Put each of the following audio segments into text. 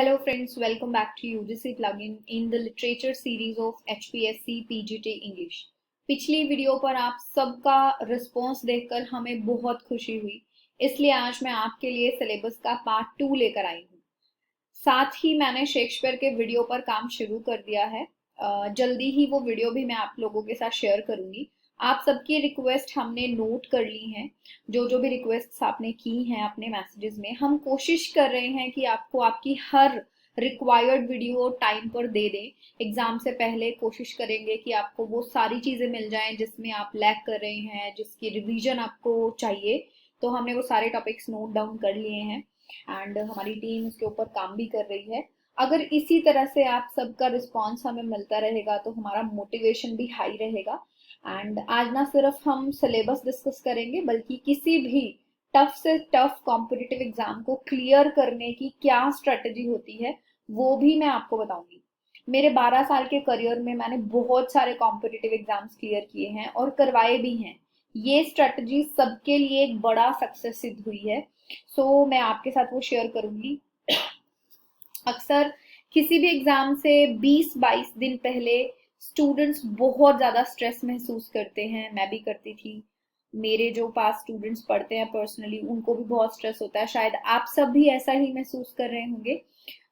Hello friends, welcome back to UGC plugin in the literature series of HPSC PGT English। पिछली video पर आप सबका response देखकर हमें बहुत खुशी हुई, इसलिए आज मैं आपके लिए सिलेबस का पार्ट 2 लेकर आई हूँ। साथ ही मैंने शेक्सपियर के वीडियो पर काम शुरू कर दिया है। जल्दी ही वो वीडियो भी मैं आप लोगों के साथ शेयर करूंगी। आप सबकी रिक्वेस्ट हमने नोट कर ली हैं। जो जो भी रिक्वेस्ट आपने की हैं अपने मैसेजेस में, हम कोशिश कर रहे हैं कि आपको आपकी हर रिक्वायर्ड वीडियो टाइम पर दे दें। एग्जाम से पहले कोशिश करेंगे कि आपको वो सारी चीजें मिल जाएं जिसमें आप लैग कर रहे हैं, जिसकी रिवीजन आपको चाहिए। तो हमने वो सारे टॉपिक्स नोट डाउन कर लिए हैं एंड हमारी टीम इसके ऊपर काम भी कर रही है। अगर इसी तरह से आप सबका रिस्पॉन्स हमें मिलता रहेगा तो हमारा मोटिवेशन भी हाई रहेगा। एंड आज ना सिर्फ हम सिलेबस डिस्कस करेंगे, बल्कि किसी भी टफ से टफ कॉम्पिटिटिव एग्जाम को क्लियर करने की क्या स्ट्रेटजी होती है वो भी मैं आपको बताऊंगी। मेरे 12 साल के करियर में मैंने बहुत सारे कॉम्पिटिटिव एग्जाम्स क्लियर किए हैं और करवाए भी हैं। ये स्ट्रेटजी सबके लिए एक बड़ा सक्सेस सिद्ध हुई है। सो मैं आपके साथ वो शेयर करूंगी। अक्सर किसी भी एग्जाम से 20-22 दिन पहले स्टूडेंट्स बहुत ज़्यादा स्ट्रेस महसूस करते हैं। मैं भी करती थी। मेरे जो पास स्टूडेंट्स पढ़ते हैं पर्सनली, उनको भी बहुत स्ट्रेस होता है। शायद आप सब भी ऐसा ही महसूस कर रहे होंगे।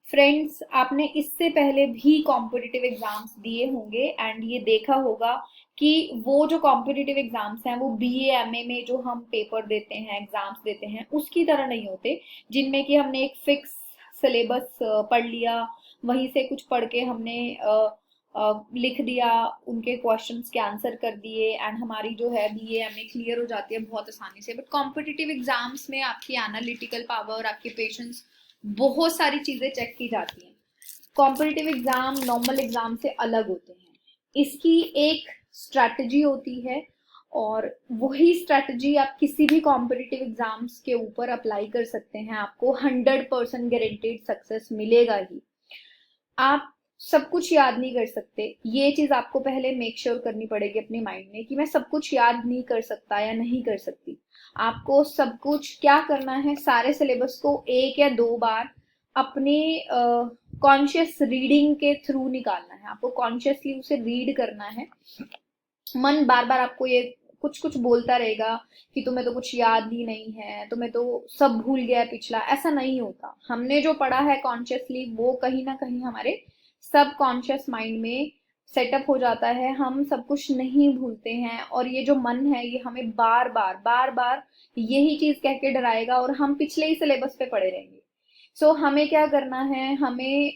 फ्रेंड्स, आपने इससे पहले भी कॉम्पिटिटिव एग्जाम्स दिए होंगे एंड ये देखा होगा कि वो जो कॉम्पिटिटिव एग्जाम्स हैं वो बीए एमए में जो हम पेपर देते हैं, एग्जाम्स देते हैं, उसकी तरह नहीं होते, जिनमें कि हमने एक फिक्स सिलेबस पढ़ लिया, वहीं से कुछ पढ़ के हमने लिख दिया, उनके क्वेश्चंस के आंसर कर दिए एंड हमारी जो है बीए एमए क्लियर हो जाती है बहुत आसानी से। बट कॉम्पिटिटिव एग्जाम्स में आपकी एनालिटिकल पावर, आपकी पेशेंस, बहुत सारी चीजें चेक की जाती हैं। कॉम्पिटिटिव एग्जाम नॉर्मल एग्जाम से अलग होते हैं। इसकी एक स्ट्रैटेजी होती है और वही स्ट्रैटेजी आप किसी भी कॉम्पिटिटिव एग्जाम्स के ऊपर अप्लाई कर सकते हैं। आपको 100% गारंटीड सक्सेस मिलेगा ही। आप सब कुछ याद नहीं कर सकते, ये चीज आपको पहले मेक श्योर करनी पड़ेगी अपने माइंड में कि मैं सब कुछ याद नहीं कर सकता या नहीं कर सकती। आपको सब कुछ क्या करना है, सारे सिलेबस को 1 या 2 बार अपने कॉन्शियस रीडिंग के थ्रू निकालना है। आपको कॉन्शियसली उसे रीड करना है। मन बार बार आपको ये कुछ कुछ बोलता रहेगा कि तुम्हें तो कुछ याद ही नहीं है, तुम्हें तो सब भूल गया है पिछला। ऐसा नहीं होता। हमने जो पढ़ा है कॉन्शियसली वो कहीं ना कहीं हमारे सब कॉन्शियस माइंड में सेटअप हो जाता है। हम सब कुछ नहीं भूलते हैं और ये जो मन है ये हमें बार बार यही चीज कह के डराएगा और हम पिछले ही सिलेबस पे पड़े रहेंगे। सो हमें क्या करना है, हमें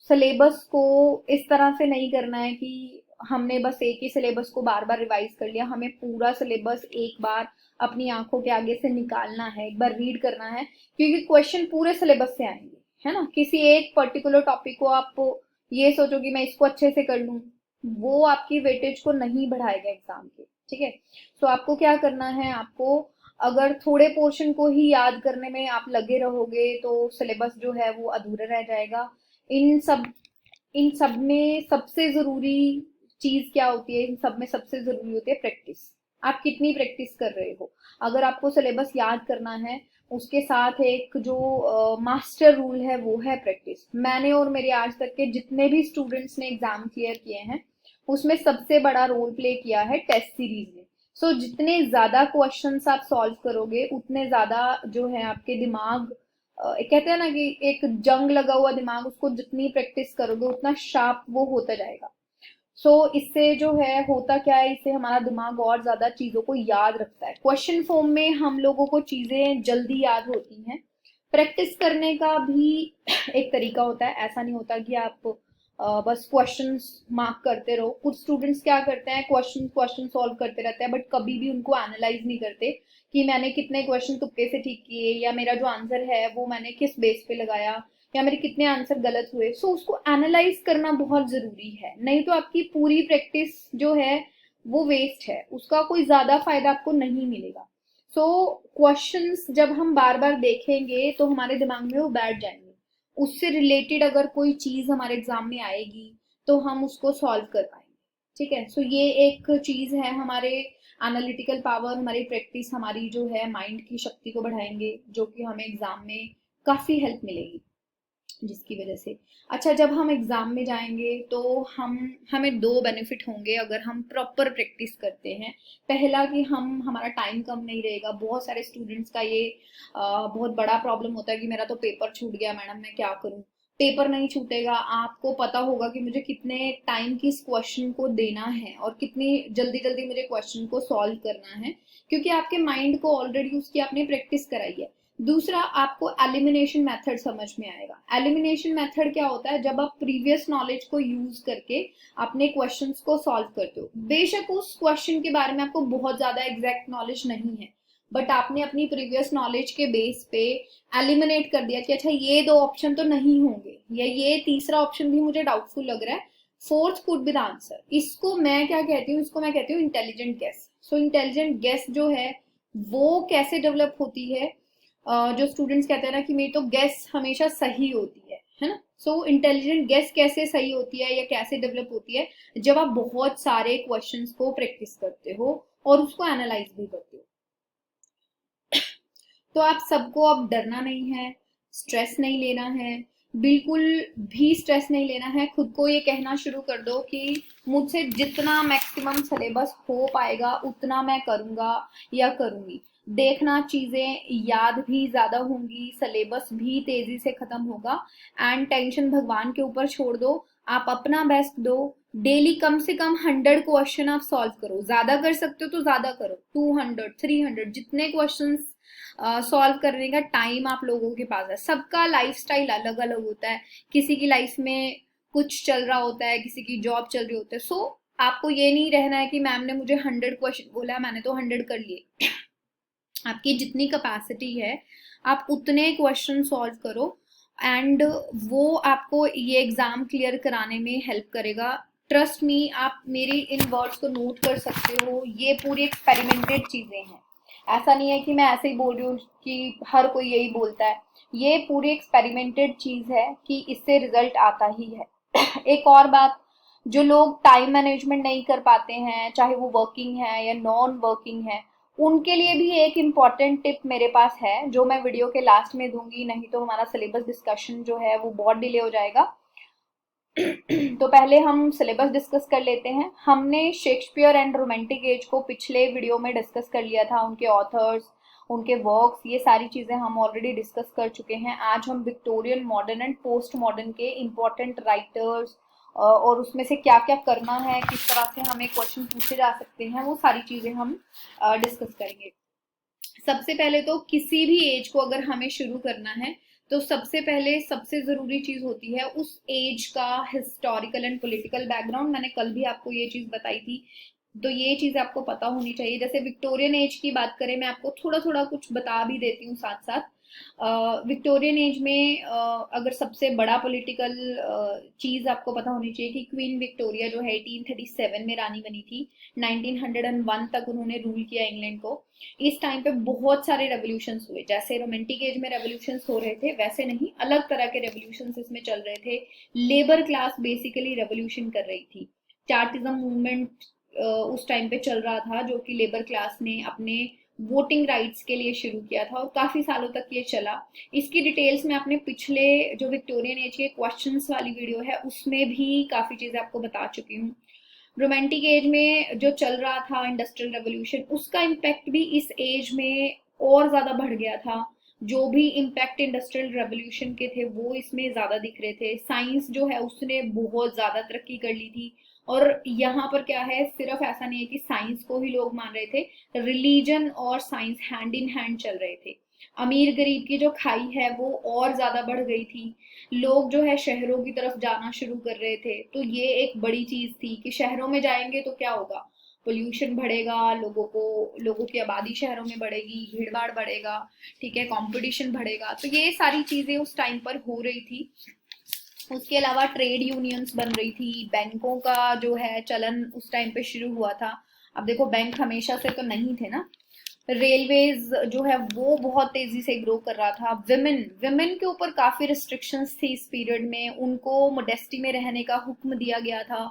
सिलेबस को इस तरह से नहीं करना है कि हमने बस एक ही सिलेबस को बार बार रिवाइज कर लिया। हमें पूरा सिलेबस एक बार अपनी आंखों के आगे से निकालना है, एक बार रीड करना है, क्योंकि क्वेश्चन पूरे सिलेबस से आएंगे, है ना। किसी एक पर्टिकुलर टॉपिक को आप ये सोचो कि मैं इसको अच्छे से कर लूं, वो आपकी वेटेज को नहीं बढ़ाएगा एग्जाम के। ठीक है। तो आपको क्या करना है, आपको अगर थोड़े पोर्शन को ही याद करने में आप लगे रहोगे तो सिलेबस जो है वो अधूरा रह जाएगा। इन सब में सबसे जरूरी चीज क्या होती है, इन सब में सबसे जरूरी होती है प्रैक्टिस। आप कितनी प्रैक्टिस कर रहे हो। अगर आपको सिलेबस याद करना है, उसके साथ एक जो मास्टर रूल है वो है प्रैक्टिस। मैंने और मेरे आज तक के जितने भी स्टूडेंट्स ने एग्जाम क्लियर किए हैं, उसमें सबसे बड़ा रोल प्ले किया है टेस्ट सीरीज ने। सो जितने ज्यादा क्वेश्चंस आप सॉल्व करोगे उतने ज्यादा जो है आपके दिमाग, कहते हैं ना कि एक जंग लगा हुआ दिमाग, उसको जितनी प्रैक्टिस करोगे उतना शार्प वो होता जाएगा। इससे जो है होता क्या है, इससे हमारा दिमाग और ज्यादा चीजों को याद रखता है। क्वेश्चन फॉर्म में हम लोगों को चीजें जल्दी याद होती हैं। प्रैक्टिस करने का भी एक तरीका होता है। ऐसा नहीं होता कि आप बस क्वेश्चंस मार्क करते रहो। कुछ स्टूडेंट्स क्या करते हैं, क्वेश्चन क्वेश्चन सॉल्व करते रहते हैं, बट कभी भी उनको एनालाइज नहीं करते कि मैंने कितने क्वेश्चन तुक्के से ठीक किए, या मेरा जो आंसर है वो मैंने किस बेस पे लगाया, या मेरे कितने आंसर गलत हुए। उसको एनालाइज करना बहुत जरूरी है, नहीं तो आपकी पूरी प्रैक्टिस जो है वो वेस्ट है, उसका कोई ज्यादा फायदा आपको नहीं मिलेगा। क्वेश्चंस जब हम बार बार देखेंगे तो हमारे दिमाग में वो बैठ जाएंगे। उससे रिलेटेड अगर कोई चीज हमारे एग्जाम में आएगी तो हम उसको सॉल्व कर पाएंगे। ठीक है। सो ये एक चीज है, हमारे एनालिटिकल पावर, हमारी प्रैक्टिस, हमारी जो है माइंड की शक्ति को बढ़ाएंगे, जो कि हमें एग्जाम में काफी हेल्प मिलेगी, जिसकी वजह से अच्छा जब हम एग्जाम में जाएंगे तो हम हमें दो बेनिफिट होंगे अगर हम प्रॉपर प्रैक्टिस करते हैं। पहला कि हम हमारा टाइम कम नहीं रहेगा। बहुत सारे स्टूडेंट्स का ये बहुत बड़ा प्रॉब्लम होता है कि मेरा तो पेपर छूट गया मैडम, मैं क्या करूं। पेपर नहीं छूटेगा, आपको पता होगा कि मुझे कितने टाइम की इस क्वेश्चन को देना है और कितनी जल्दी जल्दी मुझे क्वेश्चन को सॉल्व करना है, क्योंकि आपके माइंड को ऑलरेडी उसकी आपने प्रैक्टिस कराई है। दूसरा, आपको एलिमिनेशन मेथड समझ में आएगा। एलिमिनेशन मेथड क्या होता है? जब आप प्रीवियस नॉलेज को यूज करके अपने क्वेश्चंस को सॉल्व करते हो। बेशक उस क्वेश्चन के बारे में आपको बहुत ज्यादा एग्जैक्ट नॉलेज नहीं है, बट आपने अपनी प्रीवियस नॉलेज के बेस पे एलिमिनेट कर दिया कि अच्छा ये दो ऑप्शन तो नहीं होंगे, या ये तीसरा ऑप्शन भी मुझे डाउटफुल लग रहा है, fourth could be the answer. इसको मैं क्या कहती हूँ? इसको मैं कहती हूँ intelligent guess. So intelligent guess जो है वो कैसे डेवलप होती है? जो स्टूडेंट्स कहते हैं ना कि मेरी तो गेस हमेशा सही होती है ना। सो इंटेलिजेंट गेस कैसे सही होती है या कैसे डेवलप होती है? जब आप बहुत सारे क्वेश्चंस को प्रैक्टिस करते हो और उसको एनालाइज भी करते हो। तो आप सबको अब डरना नहीं है, स्ट्रेस नहीं लेना है, बिल्कुल भी स्ट्रेस नहीं लेना है। खुद को ये कहना शुरू कर दो कि मुझसे जितना मैक्सिमम सिलेबस हो पाएगा उतना मैं करूंगा या करूंगी। देखना, चीजें याद भी ज्यादा होंगी, सिलेबस भी तेजी से खत्म होगा। एंड टेंशन भगवान के ऊपर छोड़ दो, आप अपना बेस्ट दो। डेली कम से कम 100 क्वेश्चन आप सॉल्व करो। ज्यादा कर सकते हो तो ज्यादा करो, 200 300 जितने क्वेश्चन सॉल्व करने का टाइम आप लोगों के पास है। सबका लाइफस्टाइल अलग अलग होता है, किसी की लाइफ में कुछ चल रहा होता है, किसी की जॉब चल रही होती है। सो आपको ये नहीं रहना है कि मैम ने मुझे 100 क्वेश्चन बोला है, मैंने तो 100 कर लिए। आपकी जितनी कैपेसिटी है आप उतने क्वेश्चन सॉल्व करो, एंड वो आपको ये एग्जाम क्लियर कराने में हेल्प करेगा। ट्रस्ट मी, आप मेरी इन वर्ड्स को नोट कर सकते हो, ये पूरी एक्सपेरिमेंटेड चीजें हैं। ऐसा नहीं है कि मैं ऐसे ही बोल रही हूँ कि हर कोई यही बोलता है। ये पूरी एक्सपेरिमेंटेड चीज है कि इससे रिजल्ट आता ही है। एक और बात, जो लोग टाइम मैनेजमेंट नहीं कर पाते हैं, चाहे वो वर्किंग है या नॉन वर्किंग है, उनके लिए भी एक इम्पॉर्टेंट टिप मेरे पास है जो मैं वीडियो के लास्ट में दूंगी, नहीं तो हमारा सिलेबस डिस्कशन जो है वो बहुत डिले हो जाएगा। तो पहले हम सिलेबस डिस्कस कर लेते हैं। हमने शेक्सपियर एंड रोमांटिक एज को पिछले वीडियो में डिस्कस कर लिया था, उनके ऑथर्स, उनके वर्क्स, ये सारी चीजें हम ऑलरेडी डिस्कस कर चुके हैं। आज हम Victorian, modern and post modern के इम्पोर्टेंट राइटर्स और उसमें से क्या क्या करना है, किस तरह से हमें क्वेश्चन पूछे जा सकते हैं, वो सारी चीजें हम डिस्कस करेंगे। सबसे पहले तो किसी भी एज को अगर हमें शुरू करना है तो सबसे पहले सबसे जरूरी चीज होती है उस एज का हिस्टोरिकल एंड पॉलिटिकल बैकग्राउंड। मैंने कल भी आपको ये चीज बताई थी, तो ये चीज आपको पता होनी चाहिए। जैसे विक्टोरियन एज की बात करें, मैं आपको थोड़ा थोड़ा कुछ बता भी देती हूँ साथ साथ। विक्टोरियन एज में अगर सबसे बड़ा पॉलिटिकल चीज आपको पता होनी चाहिए कि क्वीन विक्टोरिया जो है 1837 में रानी बनी थी। 1901 तक उन्होंने रूल किया इंग्लैंड को। इस टाइम पे बहुत सारे रेवोल्यूशंस हुए। जैसे रोमांटिक एज में रेवोल्यूशंस हो रहे थे, वैसे नहीं, अलग तरह के रेवोल्यूशंस इसमें चल रहे थे। लेबर क्लास बेसिकली रेवोल्यूशन कर रही थी। चार्टिज्म मूवमेंट उस टाइम पे चल रहा था, जो कि लेबर क्लास ने अपने वोटिंग राइट्स के लिए शुरू किया था और काफी सालों तक ये चला। इसकी डिटेल्स में आपने पिछले जो विक्टोरियन एज के क्वेश्चंस वाली वीडियो है उसमें भी काफी चीजें आपको बता चुकी हूँ। रोमांटिक एज में जो चल रहा था इंडस्ट्रियल रेवोल्यूशन, उसका इम्पैक्ट भी इस एज में और ज्यादा बढ़ गया था। जो भी इम्पैक्ट इंडस्ट्रियल रेवोल्यूशन के थे वो इसमें ज्यादा दिख रहे थे। साइंस जो है उसने बहुत ज्यादा तरक्की कर ली थी। और यहाँ पर क्या है, सिर्फ ऐसा नहीं है कि साइंस को ही लोग मान रहे थे, रिलीजन और साइंस हैंड इन हैंड चल रहे थे। अमीर गरीब की जो खाई है वो और ज्यादा बढ़ गई थी। लोग जो है शहरों की तरफ जाना शुरू कर रहे थे। तो ये एक बड़ी चीज थी कि शहरों में जाएंगे तो क्या होगा, पोल्यूशन बढ़ेगा, लोगों की आबादी शहरों में बढ़ेगी, भीड़ भाड़ बढ़ेगा, ठीक है, कंपटीशन बढ़ेगा। तो ये सारी चीजें उस टाइम पर हो रही थी। उसके अलावा ट्रेड यूनियंस बन रही थी, बैंकों का जो है चलन उस टाइम पे शुरू हुआ था। अब देखो, बैंक हमेशा से तो नहीं थे ना। रेलवेज जो है वो बहुत तेजी से ग्रो कर रहा था। विमेन विमेन के ऊपर काफी रिस्ट्रिक्शंस थी इस पीरियड में, उनको मोडेस्टी में रहने का हुक्म दिया गया था।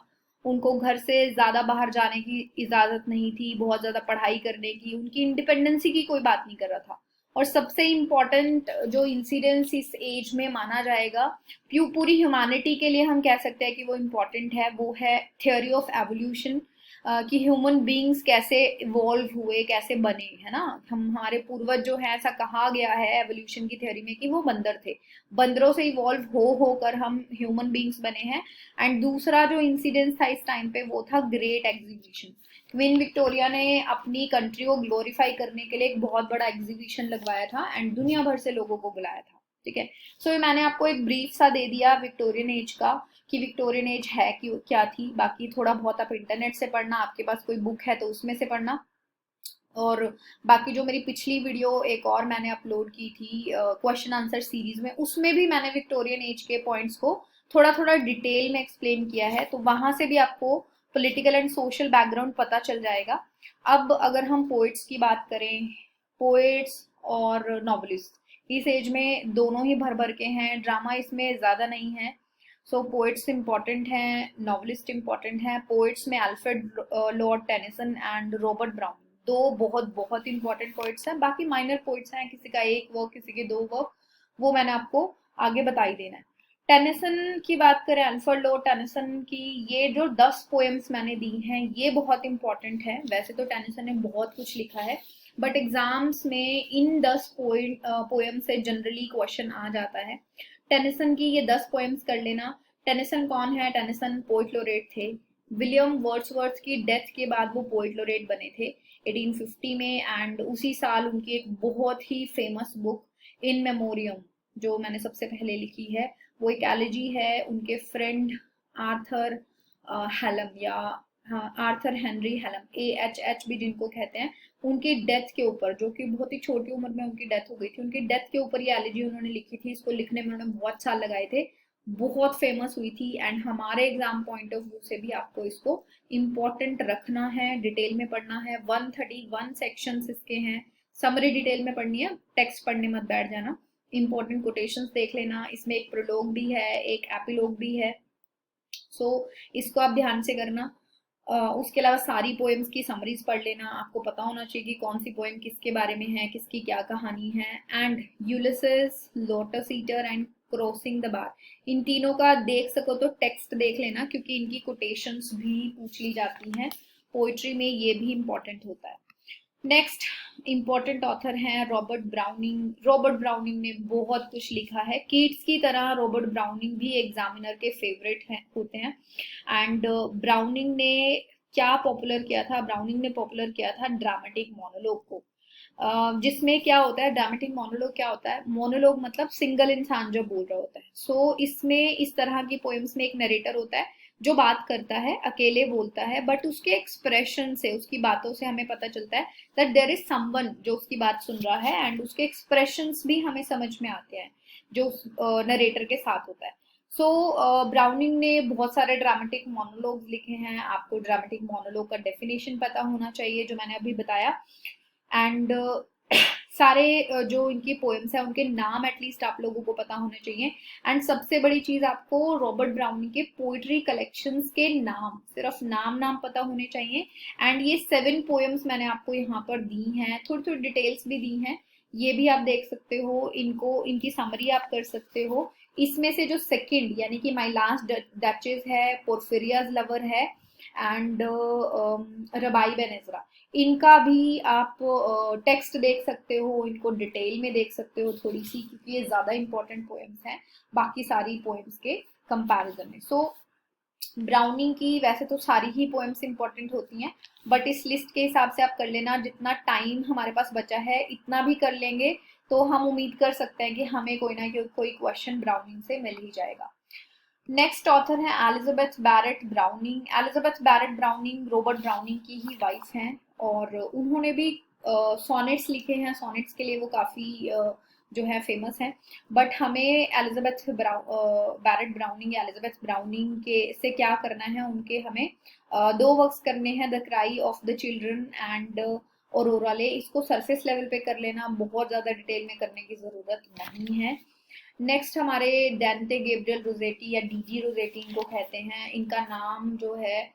उनको घर से ज़्यादा बाहर जाने की इजाज़त नहीं थी, बहुत ज़्यादा पढ़ाई करने की, उनकी इंडिपेंडेंसी की कोई बात नहीं कर रहा था। और सबसे इम्पॉर्टेंट जो इंसिडेंस इस एज में माना जाएगा, पूरी ह्यूमैनिटी के लिए हम कह सकते हैं कि वो इम्पॉर्टेंट है, वो है थ्योरी ऑफ एवोल्यूशन, कि ह्यूमन बींग्स कैसे इवॉल्व हुए, कैसे बने, है ना। हम हमारे पूर्वज जो है, ऐसा कहा गया है एवोल्यूशन की थ्योरी में कि वो बंदर थे, बंदरों से इवॉल्व हो होकर हम ह्यूमन बींग्स बने हैं। एंड दूसरा जो इंसिडेंस था इस टाइम पे वो था ग्रेट एग्जीबिशन। क्वीन विक्टोरिया ने अपनी कंट्री को ग्लोरीफाई करने के लिए एक बहुत बड़ा एग्जीबिशन लगवाया था एंड दुनिया भर से लोगों को बुलाया था। ठीक है, सो मैंने आपको एक ब्रीफ सा दे दिया विक्टोरियन एज का, कि विक्टोरियन एज है कि क्या थी। बाकी थोड़ा बहुत आप इंटरनेट से पढ़ना, आपके पास कोई बुक है तो उसमें से पढ़ना। और बाकी जो मेरी पिछली वीडियो एक और मैंने अपलोड की थी क्वेश्चन आंसर सीरीज में, उसमें भी मैंने विक्टोरियन एज के पॉइंट्स को थोड़ा थोड़ा डिटेल में एक्सप्लेन किया है, तो वहां से भी आपको पॉलिटिकल एंड सोशल बैकग्राउंड पता चल जाएगा। अब अगर हम पोइट्स की बात करें, पोइट्स और नॉवलिस्ट इस एज में दोनों ही भर भर के हैं, ड्रामा इसमें ज़्यादा नहीं है। सो पोइट्स इंपॉर्टेंट हैं, नॉवलिस्ट इंपॉर्टेंट हैं। पोइट्स में Alfred Lord Tennyson and Robert brown, दो बहुत बहुत इंपॉर्टेंट पोइट्स हैं। बाकी माइनर पोइट्स हैं, किसी का एक वर्क, किसी के दो वर्क, वो मैंने आपको आगे बता ही देना है। टेनिसन की बात करें, अल्फ्रेड लॉर्ड टेनिसन की, ये जो 10 पोएम्स मैंने दी हैं ये बहुत इंपॉर्टेंट है। वैसे तो टेनिसन ने बहुत कुछ लिखा है, बट एग्जाम्स में इन 10 पोएम से जनरली क्वेश्चन आ जाता है। टेनिसन की ये 10 पोएम्स कर लेना। टेनिसन कौन है? टेनिसन पोइट लोरेट थे। विलियम वर्ड्सवर्थ की डेथ के बाद वो पोइट लोरेट बने थे 1850 में, एंड उसी साल उनकी एक बहुत ही फेमस बुक इन मेमोरियम जो मैंने सबसे पहले लिखी है, वो एक एलिजी है उनके फ्रेंड आर्थर हेलम, या हाँ आर्थर हेनरी हेलम, AHH भी जिनको कहते हैं, उनकी डेथ के ऊपर, जो कि बहुत ही छोटी उम्र में उनकी डेथ हो गई थी, उनकी डेथ के ऊपर ये एलिजी उन्होंने लिखी थी। इसको लिखने में उन्होंने बहुत साल लगाए थे, बहुत फेमस हुई थी। एंड हमारे एग्जाम पॉइंट ऑफ व्यू से भी आपको इसको इम्पोर्टेंट रखना है, डिटेल में पढ़ना है। 131 सेक्शंस इसके हैं, समरी डिटेल में पढ़नी है, टेक्स्ट पढ़ने मत बैठ जाना। इंपॉर्टेंट कोटेशंस देख लेना, इसमें एक प्रोलोग भी है, एक एपिलोग भी है, सो इसको आप ध्यान से करना। उसके अलावा सारी पोएम्स की समरीज पढ़ लेना, आपको पता होना चाहिए कि कौन सी पोएम किसके बारे में है, किसकी क्या कहानी है। And Ulysses, lotus eater and crossing the bar, इन तीनों का देख सको तो टेक्स्ट देख लेना, क्योंकि इनकी कोटेशंस भी पूछ ली जाती हैं पोइट्री में, ये भी इंपॉर्टेंट होता है। नेक्स्ट इंपॉर्टेंट ऑथर हैं रॉबर्ट ब्राउनिंग। रॉबर्ट ब्राउनिंग ने बहुत कुछ लिखा है, कीट्स की तरह रॉबर्ट ब्राउनिंग भी एग्जामिनर के फेवरेट हैं होते हैं। एंड ब्राउनिंग ने क्या पॉपुलर किया था? ब्राउनिंग ने पॉपुलर किया था ड्रामेटिक मोनोलॉग को, जिसमें क्या होता है, ड्रामेटिक मोनोलॉग क्या होता है? मोनोलॉग मतलब सिंगल इंसान जो बोल रहा होता है। सो इसमें इस तरह की पोएम्स में एक नरेटर होता है जो बात करता है, अकेले बोलता है, बट उसके एक्सप्रेशन से, उसकी बातों से हमें पता चलता है दैट देयर इज समवन जो उसकी बात सुन रहा है, एंड उसके एक्सप्रेशंस भी हमें समझ में आते हैं जो नरेटर के साथ होता है। सो ब्राउनिंग ने बहुत सारे ड्रामेटिक मोनोलॉग्स लिखे हैं। आपको ड्रामेटिक मोनोलॉग का डेफिनेशन पता होना चाहिए, जो मैंने अभी बताया। एंड सारे जो इनकी पोएम्स हैं उनके नाम एटलीस्ट आप लोगों को पता होने चाहिए। एंड सबसे बड़ी चीज, आपको रॉबर्ट ब्राउनिंग के पोइट्री कलेक्शंस के नाम, सिर्फ नाम नाम पता होने चाहिए। एंड ये 7 पोएम्स मैंने आपको यहाँ पर दी हैं, थोड़ी थोड़ी डिटेल्स भी दी हैं, ये भी आप देख सकते हो। इनको, इनकी समरी आप कर सकते हो। इसमें से जो सेकंड यानी कि माई लास्ट डचेस है, पोर्फिरियाज लवर है, एंड रबाई बेन एजरा, इनका भी आप टेक्स्ट देख सकते हो, इनको डिटेल में देख सकते हो थोड़ी सी, क्योंकि ये ज़्यादा इंपॉर्टेंट पोएम्स हैं बाकी सारी पोएम्स के कंपैरिजन में। सो ब्राउनिंग की वैसे तो सारी ही पोएम्स इंपॉर्टेंट होती हैं, बट इस लिस्ट के हिसाब से आप कर लेना, जितना टाइम हमारे पास बचा है इतना भी कर लेंगे तो हम उम्मीद कर सकते हैं कि हमें कोई ना कोई क्वेश्चन ब्राउनिंग से मिल ही जाएगा। नेक्स्ट ऑथर है Elizabeth Barrett Browning. Elizabeth Barrett Browning Robert Browning की ही वाइफ हैं, और उन्होंने भी सोनेट्स लिखे हैं। सोनेट्स के लिए वो काफ़ी जो है फेमस है। बट हमें एलिजाबेथ बैरेट ब्राउनिंग या एलिजाबेथ ब्राउनिंग के से क्या करना है, उनके हमें 2 वर्क्स करने हैं, the cry of the children and aurora ले। इसको सरफेस लेवल पे कर लेना, बहुत ज़्यादा डिटेल में करने की ज़रूरत नहीं है। नेक्स्ट हमारे डेंटे गैब्रियल रोसेटी या डीजी रोसेटी इनको कहते हैं। इनका नाम जो है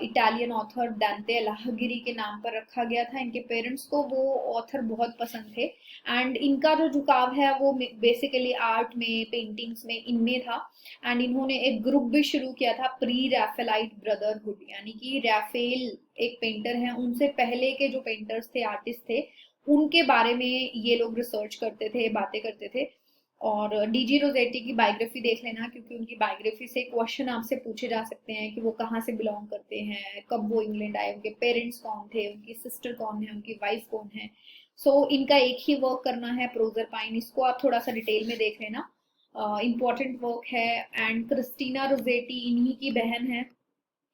इटालियन ऑथर डेंटे अलाहगिरी के नाम पर रखा गया था। इनके पेरेंट्स को वो ऑथर बहुत पसंद थे एंड इनका जो झुकाव है वो बेसिकली आर्ट में, पेंटिंग्स में, इनमें था। एंड इन्होंने एक ग्रुप भी शुरू किया था, प्री रैफेलाइट ब्रदरहुड, यानी कि रैफेल एक पेंटर है, उनसे पहले के जो पेंटर्स थे, आर्टिस्ट थे, उनके बारे में ये लोग रिसर्च करते थे, बातें करते थे। और डीजी रोजेटी की बायोग्राफी देख लेना, क्योंकि उनकी बायोग्राफी से क्वेश्चन आपसे पूछे जा सकते हैं कि वो कहाँ से बिलोंग करते हैं, कब वो इंग्लैंड आए, उनके पेरेंट्स कौन थे, उनकी सिस्टर कौन है, उनकी वाइफ कौन है। सो इनका एक ही वर्क करना है, प्रोजरपाइन, इसको आप थोड़ा सा डिटेल में देख लेना, इम्पॉर्टेंट वर्क है। एंड क्रिस्टीना रोजेटी इन्हीं की बहन है,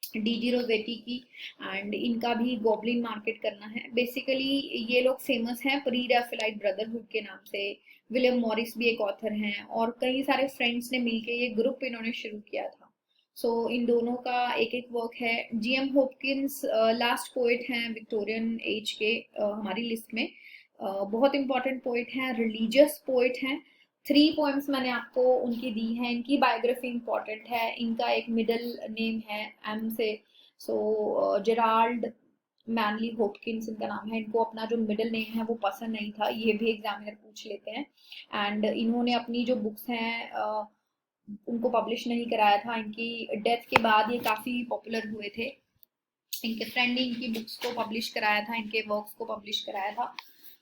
डीजी रोजेटी की। एंड इनका भी गॉबलिन मार्केट करना है। बेसिकली ये लोग फेमस हैं प्री रैफेलाइट ब्रदरहुड के नाम से। विलियम मॉरिस भी एक ऑथर हैं और कई सारे फ्रेंड्स ने मिलकर ये ग्रुप इन्होंने शुरू किया था। सो इन दोनों का एक एक वर्क है। जीएम हॉपकिंस लास्ट पोएट हैं विक्टोरियन एज के हमारी लिस्ट में। बहुत इंपॉर्टेंट पोएट हैं, रिलीजियस पोएट हैं। 3 पोएम्स मैंने आपको उनकी दी हैं। इनकी बायोग्राफी इंपॉर्टेंट है। इनका एक मिडिल नेम है एम से, सो जेराल्ड मैनली हॉपकिंस इनका नाम है। इनको अपना जो मिडिल नेम है वो पसंद नहीं था, ये भी एग्जामिनर पूछ लेते हैं। एंड इन्होंने अपनी जो बुक्स हैं उनको पब्लिश नहीं कराया था। इनकी डेथ के बाद ये काफ़ी पॉपुलर हुए थे। इनके फ्रेंड ने इनकी बुक्स को पब्लिश कराया था, इनके वर्क्स को पब्लिश कराया था।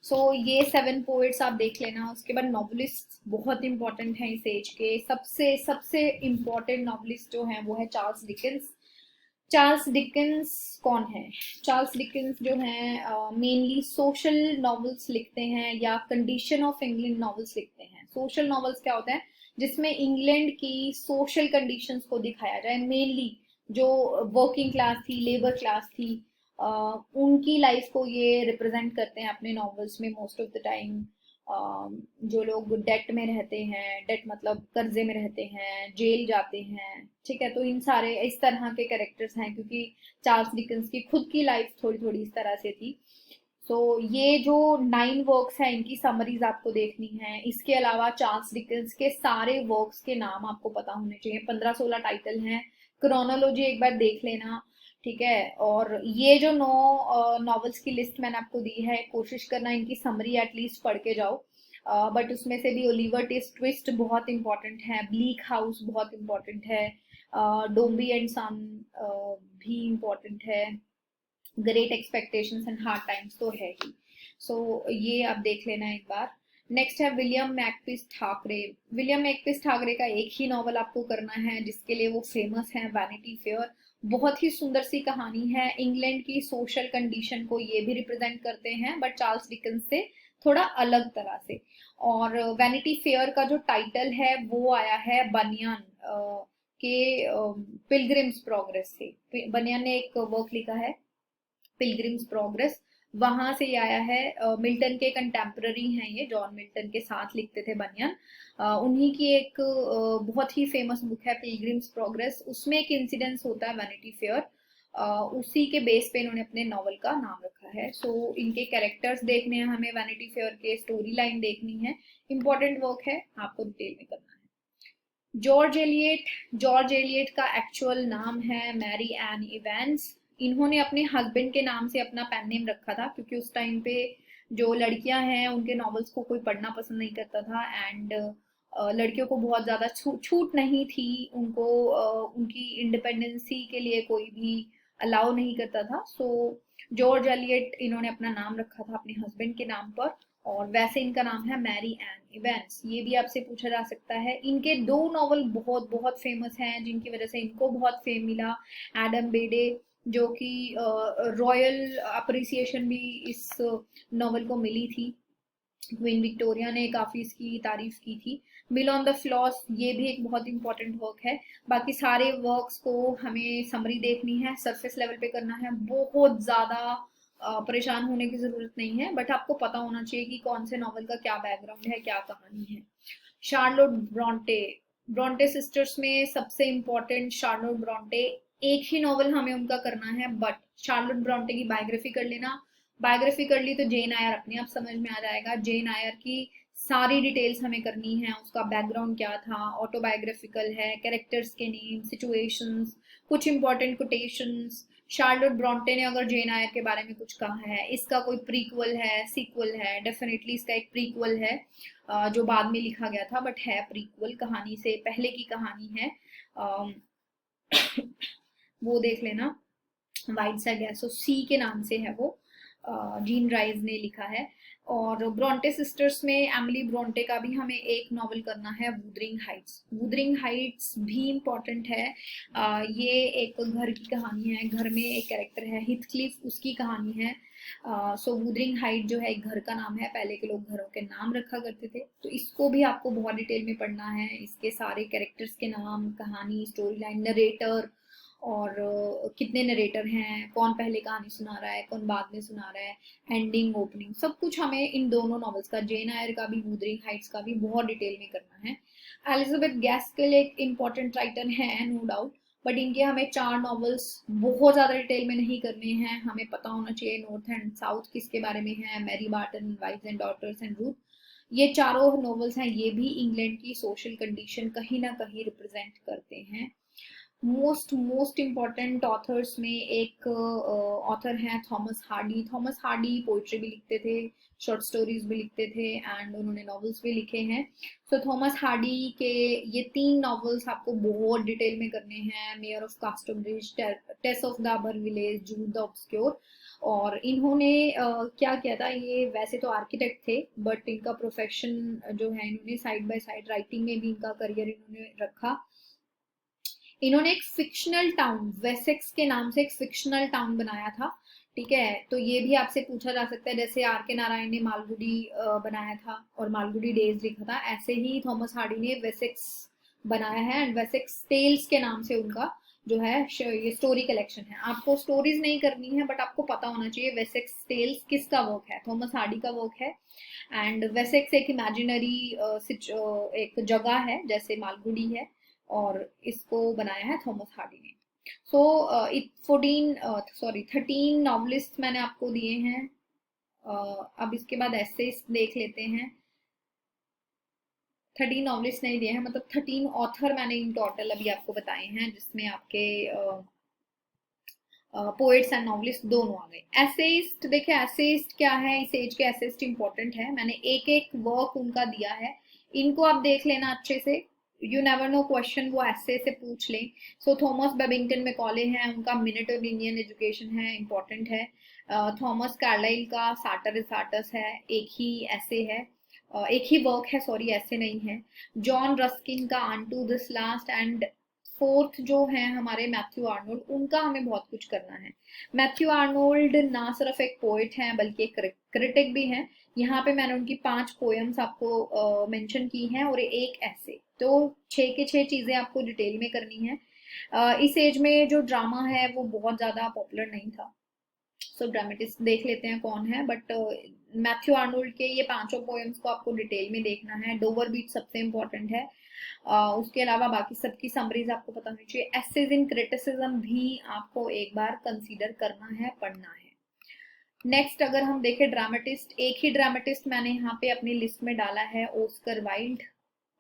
सो ये 7 पोएट्स आप देख लेना। उसके बाद नॉवलिस्ट बहुत इंपॉर्टेंट है इस एज के। सबसे सबसे इम्पॉर्टेंट नॉवलिस्ट जो है वो है चार्ल्स डिकेंस। चार्ल्स डिकेंस कौन है? चार्ल्स डिकेंस जो है मेनली सोशल नॉवेल्स लिखते हैं या कंडीशन ऑफ इंग्लैंड नॉवेल्स लिखते हैं। सोशल नॉवेल्स क्या होता है? जिसमें इंग्लैंड की सोशल कंडीशंस को दिखाया जाए। मेनली जो वर्किंग क्लास थी, लेबर क्लास थी, उनकी लाइफ को ये रिप्रेजेंट करते हैं अपने नॉवेल्स में मोस्ट ऑफ द टाइम। जो लोग डेट में रहते हैं, डेट मतलब कर्जे में रहते हैं, जेल जाते हैं, ठीक है, तो इन सारे इस तरह के कैरेक्टर्स हैं, क्योंकि चार्ल्स डिकेंस की खुद की लाइफ थोड़ी थोड़ी इस तरह से थी। सो ये जो 9 वर्क्स हैं इनकी समरीज आपको देखनी है। इसके अलावा चार्ल्स डिकेंस के सारे वर्क्स के नाम आपको पता होने चाहिए। 15-16 टाइटल हैं। क्रोनोलॉजी एक बार देख लेना, ठीक है। और ये जो 9 नॉवेल्स की लिस्ट मैंने आपको दी है, कोशिश करना इनकी समरी एटलीस्ट पढ़ के जाओ। बट उसमें से भी ओलिवर ट्विस्ट बहुत इंपॉर्टेंट है, ब्लीक हाउस बहुत इंपॉर्टेंट है, डोम्बी एंड सन भी इंपॉर्टेंट है, great expectations and hard times तो है ही। सो ये आप देख लेना एक बार। नेक्स्ट है विलियम मैकपीस ठाकरे। विलियम मैकपीस ठाकरे का एक ही नॉवल आपको करना है जिसके लिए वो फेमस है, वैनिटी फेयर। बहुत ही सुंदर सी कहानी है। इंग्लैंड की सोशल कंडीशन को ये भी रिप्रेजेंट करते हैं, बट चार्ल्स डिकेंस से थोड़ा अलग तरह से। और वैनिटी फेयर का जो टाइटल है वो आया है बनियान के पिलग्रिम्स प्रोग्रेस से। बनियान ने एक वर्क लिखा है पिलग्रिम्स प्रोग्रेस, वहां से आया है। मिल्टन के कंटेम्पररी हैं ये, जॉन मिल्टन के साथ लिखते थे बनियन। उन्हीं की एक बहुत ही फेमस बुक है पिलग्रिम्स प्रोग्रेस। उसमें एक इंसिडेंस होता है वैनिटी फेयर, उसी के बेस पे इन्होंने अपने नॉवल का नाम रखा है। सो इनके कैरेक्टर्स देखने हैं हमें, वैनिटी फेयर के स्टोरी लाइन देखनी है। इंपॉर्टेंट वर्क है, आपको डिटेल में करना है। George Eliot. जॉर्ज एलियट का एक्चुअल नाम है मैरी एन इवेंस। इन्होंने अपने हस्बैंड के नाम से अपना पेन नेम रखा था, क्योंकि उस टाइम पे जो लड़कियां हैं उनके नॉवेल्स को कोई पढ़ना पसंद नहीं करता था। एंड लड़कियों को बहुत ज़्यादा छूट नहीं थी, उनको उनकी इंडिपेंडेंसी के लिए कोई भी अलाउ नहीं करता था। सो जॉर्ज एलियट इन्होंने अपना नाम रखा था अपने हस्बैंड के नाम पर, और वैसे इनका नाम है मैरी एन इवेंस। ये भी आपसे पूछा जा सकता है। इनके 2 नॉवल बहुत बहुत फेमस हैं जिनकी वजह से इनको बहुत फेम मिला। एडम बेडे, जो कि रॉयल अप्रिसिएशन भी इस नॉवल को मिली थी। क्वीन विक्टोरिया ने काफ़ी इसकी तारीफ की थी। मिल ऑन द फ्लॉस, ये भी एक बहुत इंपॉर्टेंट वर्क है। बाकी सारे वर्क्स को हमें समरी देखनी है, सरफेस लेवल पे करना है, बहुत ज़्यादा परेशान होने की ज़रूरत नहीं है, बट आपको पता होना चाहिए कि कौन से नॉवल का क्या बैकग्राउंड है, क्या कहानी है। Charlotte Brontë. ब्रॉन्टे सिस्टर्स में सबसे इंपॉर्टेंट शार्लोट ब्रॉन्टे। एक ही नॉवल हमें उनका करना है, बट शार्लोट ब्रॉन्टे की बायोग्राफी कर लेना। बायोग्राफी कर ली तो जेन आयर अपने आप समझ में आ जाएगा। जेन आयर की सारी डिटेल्स हमें करनी है, उसका बैकग्राउंड क्या था, ऑटोबायोग्राफिकल है, कैरेक्टर्स के नेम, सिचुएशंस, कुछ इंपॉर्टेंट कोटेशंस, शार्लोट ब्रॉन्टे ने अगर जेन आयर के बारे में कुछ कहा है, इसका कोई प्रीक्वल है, सीक्वल है, डेफिनेटली इसका एक प्रीक्वल है जो बाद में लिखा गया था, बट है प्रीक्वल, कहानी से पहले की कहानी है। अम, वो देख लेना, वाइट सा गैसो सी के नाम से है वो, जीन राइज ने लिखा है। और ब्रॉन्टे सिस्टर्स में एमिली ब्रॉन्टे का भी हमें एक नॉवल करना है, वुदरिंग हाइट्स। वुदरिंग हाइट्स भी इम्पॉर्टेंट है। ये एक घर की कहानी है, घर में एक कैरेक्टर है हिथक्लिफ, उसकी कहानी है। सो वुदरिंग हाइट जो है एक घर का नाम है, पहले के लोग घरों के नाम रखा करते थे, तो इसको भी आपको बहुत डिटेल में पढ़ना है, इसके सारे कैरेक्टर्स के नाम, कहानी, स्टोरी लाइन, नरेटर, और कितने नरेटर हैं, कौन पहले कहानी सुना रहा है, कौन बाद में सुना रहा है, एंडिंग, ओपनिंग, सब कुछ हमें इन दोनों नॉवेल्स का, जेन आयर का भी, वुदरिंग हाइट्स का भी बहुत डिटेल में करना है। एलिजाबेथ गैस्केल एक इम्पॉर्टेंट राइटर है, नो डाउट, बट इनके हमें 4 नॉवेल्स बहुत ज़्यादा डिटेल में नहीं करने हैं, हमें पता होना चाहिए नॉर्थ एंड साउथ किसके बारे में है, Mary Barton, wives and daughters and Ruth. ये चारों नॉवेल्स हैं, ये भी इंग्लैंड की सोशल कंडीशन कहीं ना कहीं रिप्रेजेंट करते हैं। मोस्ट इम्पॉर्टेंट ऑथर्स में एक ऑथर हैं Thomas Hardy. Thomas Hardy poetry भी लिखते थे, शॉर्ट स्टोरीज भी लिखते थे, एंड उन्होंने नॉवेल्स भी लिखे हैं। सो थॉमस हार्डी के ये 3 नॉवेल्स आपको बहुत डिटेल में करने हैं, mayor of Casterbridge, Tess of the d'Urbervilles, Jude the obscure. और इन्होंने क्या किया था, ये वैसे तो आर्किटेक्ट थे, बट इनका प्रोफेशन जो है, इन्होंने साइड बाय साइड राइटिंग में भी इनका करियर इन्होंने रखा। इन्होंने एक फिक्शनल टाउन, वेसेक्स के नाम से एक फिक्शनल टाउन बनाया था, ठीक है। तो ये भी आपसे पूछा जा सकता है, जैसे आर के नारायण ने मालगुडी बनाया था और मालगुडी डेज लिखा था, ऐसे ही थॉमस हार्डी ने वेसेक्स बनाया है, एंड वेसेक्स टेल्स के नाम से उनका जो है ये स्टोरी कलेक्शन है। आपको स्टोरीज नहीं करनी है, बट आपको पता होना चाहिए वेसेक्स टेल्स किसका वर्क है, थॉमस हार्डी का वर्क है। एंड वेसेक्स एक इमेजिनरी एक जगह है, जैसे मालगुडी है, और इसको बनाया है थॉमस हार्डी ने। सो 13 नॉवलिस्ट मैंने आपको दिए हैं। अब इसके बाद ऐसे देख लेते हैं। 13 नॉवलिस्ट नहीं दिए हैं, मतलब 13 ऑथर मैंने इन टोटल अभी आपको बताए हैं, जिसमें आपके पोएट्स एंड नॉवलिस्ट दोनों आ गए। एसेइस्ट, देखिए एसेइस्ट क्या है, इस एज के एसेइस्ट इंपॉर्टेंट है, मैंने एक एक वर्क उनका दिया है, इनको आप देख लेना अच्छे से, यू नेवर नो क्वेश्चन वो ऐसे से पूछ लें। सो थॉमस बेबिंगटन मैकॉले हैं, उनका मिनट ऑफ इंडियन एजुकेशन है, इंपॉर्टेंट है। थॉमस कार्लाइल का साटर इज आर्टस है, एक ही ऐसे है, एक ही वर्क है, सॉरी ऐसे नहीं है। जॉन रस्किन का on to this last, and fourth जो है हमारे मैथ्यू आर्नोल्ड, उनका हमें बहुत कुछ करना है। मैथ्यू आर्नोल्ड ना सिर्फ एक पोइट हैं बल्कि एक क्रिटिक भी हैं। यहाँ पे मैंने उनकी 5 पोएम्स आपको मेंशन की हैं और एक ऐसे, तो 6 के 6 चीजें आपको डिटेल में करनी है। इस एज में जो ड्रामा है वो बहुत ज्यादा पॉपुलर नहीं था, सो ड्रामेटिस्ट देख लेते हैं कौन है, बट मैथ्यू आर्नोल्ड के ये 5 पोएम्स को आपको डिटेल में देखना है। डोवर बीच सबसे इंपॉर्टेंट है, उसके अलावा बाकी सबकी समरीज आपको पता होनी चाहिए। एसेज इन क्रिटिसिज्म भी आपको एक बार कंसीडर करना है, पढ़ना है। नेक्स्ट अगर हम देखें ड्रामेटिस्ट, एक ही ड्रामेटिस्ट मैंने यहाँ पे अपनी लिस्ट में डाला है, ऑस्कर वाइल्ड।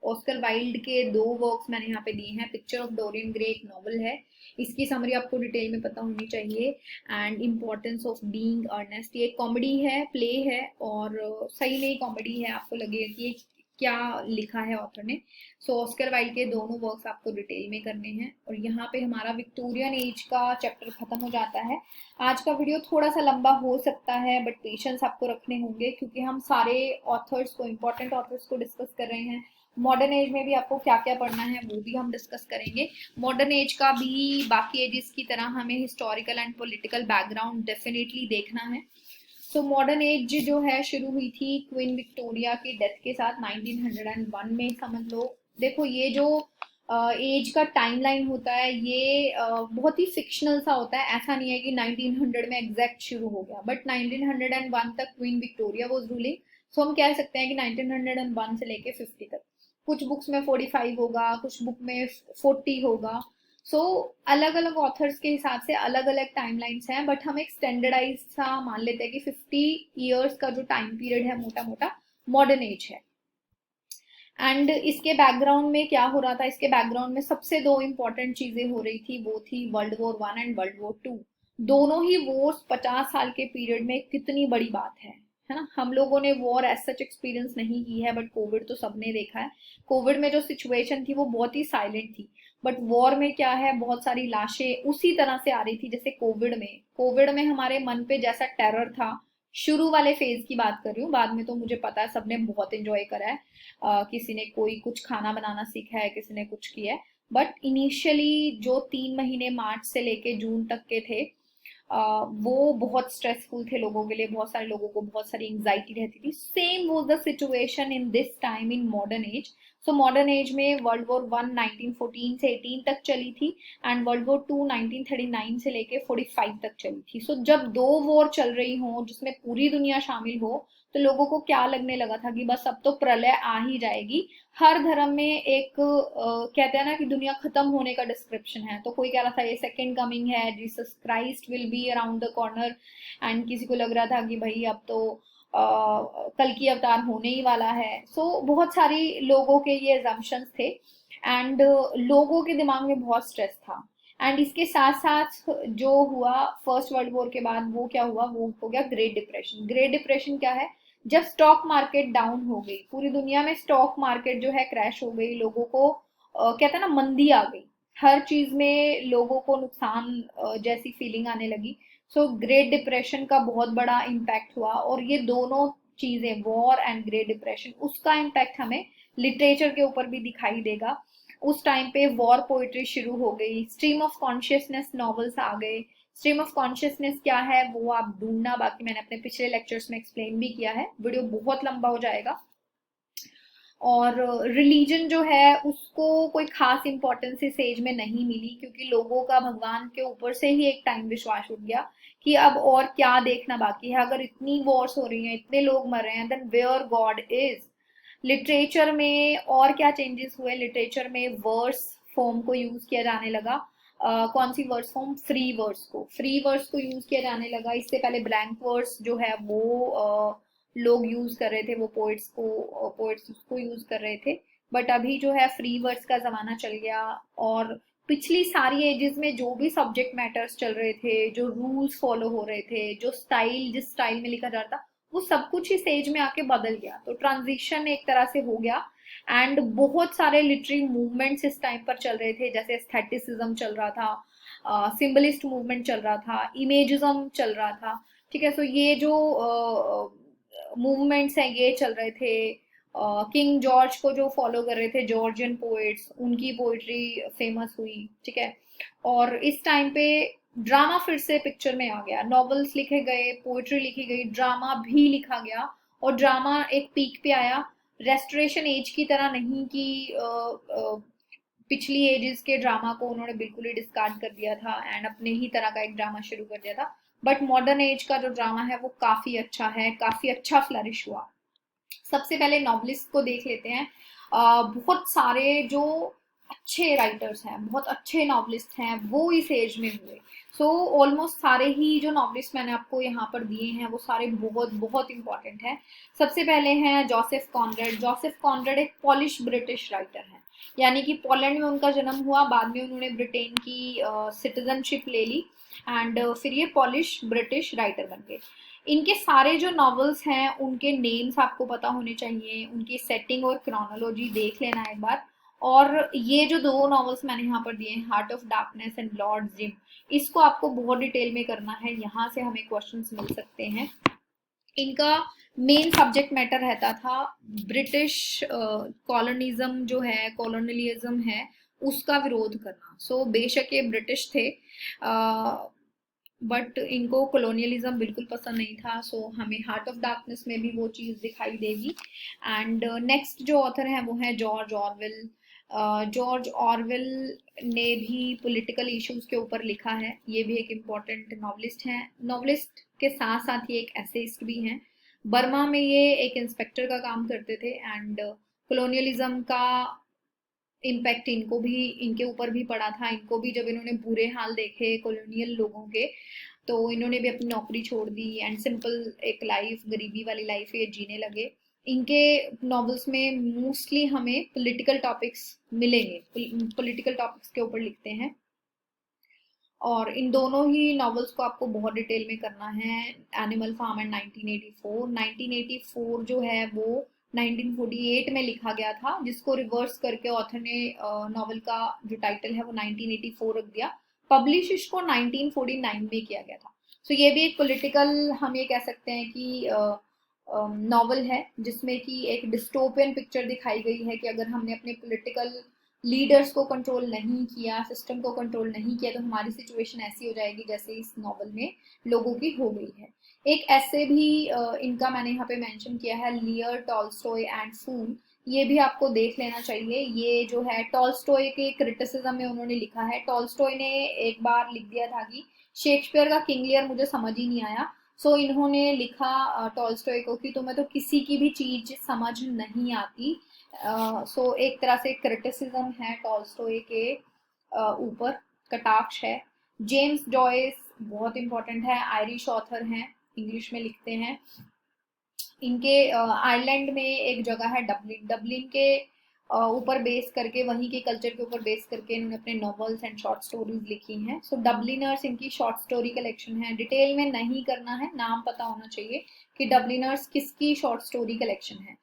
ऑस्कर वाइल्ड के 2 वर्क्स मैंने यहाँ पे दिए हैं। पिक्चर ऑफ डोरियन ग्रे एक नॉवल है, इसकी समरी आपको डिटेल में पता होनी चाहिए, and importance of being earnest, ये कॉमेडी है, प्ले है, और सही में कॉमेडी है, आपको लगेगा कि क्या लिखा है ऑथर ने। सो ऑस्कर वाइल्ड के दोनों वर्क्स आपको डिटेल में करने हैं, और यहाँ पे हमारा विक्टोरियन एज का चैप्टर खत्म हो जाता है। आज का वीडियो थोड़ा सा लंबा हो सकता है, बट पेशेंस आपको रखने होंगे, क्योंकि हम सारे ऑथर्स को, इम्पोर्टेंट ऑथर्स को डिस्कस कर रहे हैं। मॉडर्न एज में भी आपको क्या क्या पढ़ना है वो भी हम डिस्कस करेंगे। मॉडर्न एज का भी बाकी एजेस की तरह हमें historical and political background definitely देखना है। सो मॉडर्न एज जो है शुरू हुई थी क्वीन विक्टोरिया की डेथ के साथ 1901 में, समझ लो। देखो ये जो एज का टाइमलाइन होता है ये बहुत ही फिक्शनल सा होता है, ऐसा नहीं है कि 1900 में एग्जैक्ट शुरू हो गया, बट 1901 तक क्वीन विक्टोरिया वाज रूलिंग। सो हम कह सकते हैं कि 1901 से लेके 50 तक, कुछ बुक्स में 45 होगा, कुछ बुक में 40 होगा। सो अलग अलग ऑथर्स के हिसाब से अलग अलग टाइमलाइंस हैं, बट हम एक स्टैंडर्डाइज सा मान लेते हैं कि 50 ईयर्स का जो टाइम पीरियड है मोटा मोटा मॉडर्न एज है। एंड इसके बैकग्राउंड में क्या हो रहा था, इसके बैकग्राउंड में सबसे दो इंपॉर्टेंट चीजें हो रही थी, वो थी world war 1 and world war 2। दोनों ही वॉर्स 50 साल के पीरियड में कितनी बड़ी बात है ना। हम लोगों ने वॉर एज सच एक्सपीरियंस नहीं की है, बट कोविड तो सबने देखा है। कोविड में जो सिचुएशन थी वो बहुत ही साइलेंट थी, बट वॉर में क्या है, बहुत सारी लाशें उसी तरह से आ रही थी जैसे कोविड में हमारे मन पे जैसा टेरर था। शुरू वाले फेज की बात कर रही हूँ, बाद में तो मुझे पता है सबने बहुत एंजॉय करा है। किसी ने कोई कुछ खाना बनाना सीखा है, किसी ने कुछ किया है, बट इनिशियली जो 3 महीने मार्च से लेके जून तक के थे, वो बहुत स्ट्रेसफुल थे लोगों के लिए। बहुत सारे लोगों को बहुत सारी एंग्जाइटी रहती थी। Same was the situation in this time in modern age. So modern age में वर्ल्ड वॉर 1 1914 से 18 तक चली थी, एंड वर्ल्ड वॉर 2 1939 से लेके 45 तक चली थी। सो जब दो वॉर चल रही हो जिसमें पूरी दुनिया शामिल हो, तो लोगों को क्या लगने लगा था कि बस अब तो प्रलय आ ही जाएगी। हर धर्म में एक कहते हैं ना कि दुनिया खत्म होने का डिस्क्रिप्शन है। तो कोई कह रहा था ये सेकंड कमिंग है, Jesus Christ will be around the corner. And किसी को लग रहा था कि भाई अब तो कल की अवतार होने ही वाला है। सो बहुत सारी लोगों के ये एजम्पशंस थे, एंड लोगों के दिमाग में बहुत स्ट्रेस था। एंड इसके साथ साथ जो हुआ फर्स्ट वर्ल्ड वॉर के बाद, वो क्या हुआ, वो हो गया ग्रेट डिप्रेशन। ग्रेट डिप्रेशन क्या है, जब स्टॉक मार्केट डाउन हो गई, पूरी दुनिया में स्टॉक मार्केट जो है क्रैश हो गई, लोगों को कहते हैं ना मंदी आ गई, हर चीज में लोगों को नुकसान जैसी फीलिंग आने लगी। सो ग्रेट डिप्रेशन का बहुत बड़ा इम्पैक्ट हुआ, और ये दोनों चीजें, वॉर एंड ग्रेट डिप्रेशन, उसका इम्पैक्ट हमें लिटरेचर के ऊपर भी दिखाई देगा। उस टाइम पे वॉर पोइट्री शुरू हो गई, स्ट्रीम ऑफ कॉन्शियसनेस नॉवेल्स आ गए। स्ट्रीम ऑफ कॉन्शियसनेस क्या है वो आप ढूंढना, बाकी मैंने अपने पिछले लेक्चर्स में एक्सप्लेन भी किया है, वीडियो बहुत लंबा हो जाएगा। और रिलीजन जो है उसको कोई खास इंपॉर्टेंस इस एज में नहीं मिली, क्योंकि लोगों का भगवान के ऊपर से ही एक टाइम विश्वास उठ गया कि अब और क्या देखना बाकी है। अगर इतनी वॉर्स हो रही हैं, इतने लोग मर रहे हैं, then where God is. Literature में और क्या चेंजेस हुए, लिटरेचर में वर्स फॉर्म को यूज किया जाने लगा। कौन सी वर्स फॉर्म, फ्री वर्स को यूज किया जाने लगा। इससे पहले ब्लैंक वर्स जो है वो लोग यूज कर रहे थे, वो पोइट्स उसको यूज कर रहे थे। बट अभी जो है फ्री वर्ड्स का जमाना चल गया। और पिछली सारी एजेस में जो भी सब्जेक्ट मैटर्स चल रहे थे, जो रूल्स फॉलो हो रहे थे, जो स्टाइल जिस स्टाइल में लिखा जाता था, वो सब कुछ इस एज में आके बदल गया। तो ट्रांजिशन एक तरह से हो गया। एंड बहुत सारे लिटरेरी मूवमेंट्स इस टाइम पर चल रहे थे, जैसे एस्थेटिसिज्म चल रहा था, सिंबलिस्ट मूवमेंट चल रहा था, इमेजिज्म चल रहा था। ठीक है, सो ये जो मूवमेंट्स हैं ये चल रहे थे। किंग जॉर्ज को जो फॉलो कर रहे थे जॉर्जियन पोएट्स, उनकी पोइट्री फेमस हुई। ठीक है, और इस टाइम पे ड्रामा फिर से पिक्चर में आ गया, नॉवेल्स लिखे गए, पोइट्री लिखी गई, ड्रामा भी लिखा गया। और ड्रामा एक पीक पे आया, रेस्टोरेशन एज की तरह नहीं कि पिछली एजेस के ड्रामा को उन्होंने बिल्कुल ही डिस्कार्ड कर दिया था एंड अपने ही तरह का एक ड्रामा शुरू कर दिया था। बट मॉडर्न एज का जो ड्रामा है वो काफी अच्छा है, काफी अच्छा फ्लरिश हुआ। सबसे पहले नॉवलिस्ट को देख लेते हैं। बहुत सारे जो अच्छे राइटर्स हैं, बहुत अच्छे नॉवलिस्ट हैं, वो इस एज में हुए। सो ऑलमोस्ट सारे ही जो नॉवलिस्ट मैंने आपको यहाँ पर दिए हैं वो सारे बहुत बहुत इंपॉर्टेंट हैं। सबसे पहले हैं जोसेफ कॉनरेड। जोसेफ कॉनरेड एक पॉलिश ब्रिटिश राइटर हैं, यानी कि पोलैंड में उनका जन्म हुआ, बाद में उन्होंने ब्रिटेन की सिटीजनशिप ले ली, एंड फिर ये पॉलिश ब्रिटिश राइटर बन गए। इनके सारे जो नॉवेल्स हैं उनके नेम्स आपको पता होने चाहिए, उनकी सेटिंग और क्रोनोलॉजी देख लेना एक बार। और ये जो दो नॉवेल्स मैंने यहाँ पर दिए हैं, heart of darkness and Lord Jim, इसको आपको बहुत डिटेल में करना है, यहाँ से हमें क्वेश्चंस मिल सकते हैं। इनका मेन सब्जेक्ट मैटर रहता था ब्रिटिश कॉलोनिज्म जो है, कॉलोनियलिज्म है, उसका विरोध करना। सो बेशक ये ब्रिटिश थे, बट इनको कॉलोनियलिज्म बिल्कुल पसंद नहीं था। सो हमें हार्ट ऑफ डार्कनेस में भी वो चीज़ दिखाई देगी। एंड नेक्स्ट जो ऑथर है वो है जॉर्ज ऑरवेल। जॉर्ज ऑरवेल ने भी पॉलिटिकल इश्यूज के ऊपर लिखा है, ये भी एक इम्पॉर्टेंट नॉवलिस्ट हैं। नॉवलिस्ट के साथ साथ ये एक एसेइस्ट भी हैं। बर्मा में ये एक इंस्पेक्टर का काम करते थे, एंड कॉलोनियलिज्म का इम्पैक्ट इनको भी, इनके ऊपर भी पड़ा था। इनको भी जब इन्होंने बुरे हाल देखे कॉलोनियल लोगों के, तो इन्होंने भी अपनी नौकरी छोड़ दी एंड सिंपल एक लाइफ, गरीबी वाली लाइफ ये जीने लगे। इनके नॉवेल्स में मोस्टली हमें पॉलिटिकल टॉपिक्स मिलेंगे, पॉलिटिकल टॉपिक्स के ऊपर लिखते हैं। और इन दोनों ही नॉवेल्स को आपको बहुत डिटेल में करना है। एनिमल फार्म एंड 1984 जो है वो 1948 में लिखा गया था, जिसको रिवर्स करके ऑथर ने नॉवेल का जो टाइटल है वो 1984 रख दिया। पब्लिश इसको 1949 में किया गया था। सो ये भी एक पॉलिटिकल, हम ये कह सकते हैं कि नॉवल है जिसमें कि एक डिस्टोपियन पिक्चर दिखाई गई है कि अगर हमने अपने पॉलिटिकल लीडर्स को कंट्रोल नहीं किया, सिस्टम को कंट्रोल नहीं किया, तो हमारी सिचुएशन ऐसी हो जाएगी जैसे इस नॉवल में लोगों की हो गई है। एक ऐसे भी इनका मैंने यहाँ पे मेंशन किया है, लियर, टॉलस्टॉय एंड फूल। ये भी आपको देख लेना चाहिए। ये जो है टॉलस्टॉय के क्रिटिसिज्म में उन्होंने लिखा है। टॉलस्टॉय ने एक बार लिख दिया था कि शेक्सपियर का किंग लियर मुझे समझ ही नहीं आया। सो इन्होंने लिखा टॉलस्टॉय को कि तुम्हें तो किसी की भी चीज समझ नहीं आती। सो एक तरह से क्रिटिसिज्म है टॉलस्टॉय के ऊपर, कटाक्ष है। जेम्स जॉयस बहुत इंपॉर्टेंट है, आयरिश ऑथर हैं, इंग्लिश में लिखते हैं। इनके आयरलैंड में एक जगह है डबलिन, डबलिन के ऊपर बेस करके, वहीं के कल्चर के ऊपर बेस करके इन्होंने अपने नॉवेल्स एंड शॉर्ट स्टोरीज लिखी हैं। सो डबलिनर्स इनकी शॉर्ट स्टोरी कलेक्शन है। डिटेल में नहीं करना है, नाम पता होना चाहिए कि डबलिनर्स किसकी शॉर्ट स्टोरी कलेक्शन है।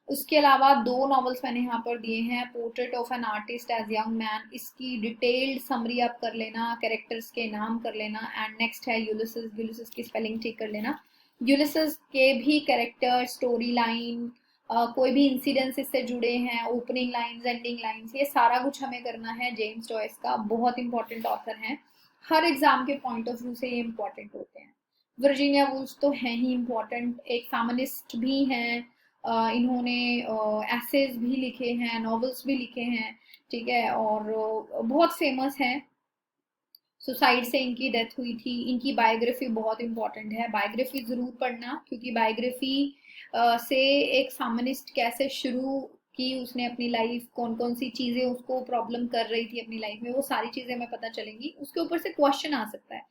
उसके अलावा दो नॉवेल्स मैंने यहाँ पर दिए हैं, portrait of an artist as young man, इसकी डिटेल्ड समरी आप कर लेना, कैरेक्टर्स के नाम कर लेना। एंड नेक्स्ट है यूलिसिस, यूलिसिस की स्पेलिंग ठीक कर लेना। यूलिसिस के भी कैरेक्टर, स्टोरी लाइन, कोई भी इंसिडेंस इससे जुड़े हैं, ओपनिंग लाइंस, एंडिंग लाइंस, ये सारा कुछ हमें करना है। जेम्स जॉयस का बहुत इंपॉर्टेंट ऑथर है, हर एग्जाम के पॉइंट ऑफ व्यू से ये इंपॉर्टेंट होते हैं। वर्जीनिया वुल्फ तो है ही इंपॉर्टेंट, एक फेमिनिस्ट भी हैं। इन्होंने एसेज भी लिखे हैं, नॉवेल्स भी लिखे हैं, ठीक है, और बहुत फेमस हैं। सुसाइड से इनकी डेथ हुई थी। इनकी बायोग्राफी बहुत इंपॉर्टेंट है, बायोग्राफी जरूर पढ़ना, क्योंकि बायोग्राफी से एक फेमिनिस्ट कैसे शुरू की उसने अपनी लाइफ, कौन कौन सी चीजें उसको प्रॉब्लम कर रही थी अपनी लाइफ में, वो सारी चीजें हमें पता चलेंगी। उसके ऊपर से क्वेश्चन आ सकता है।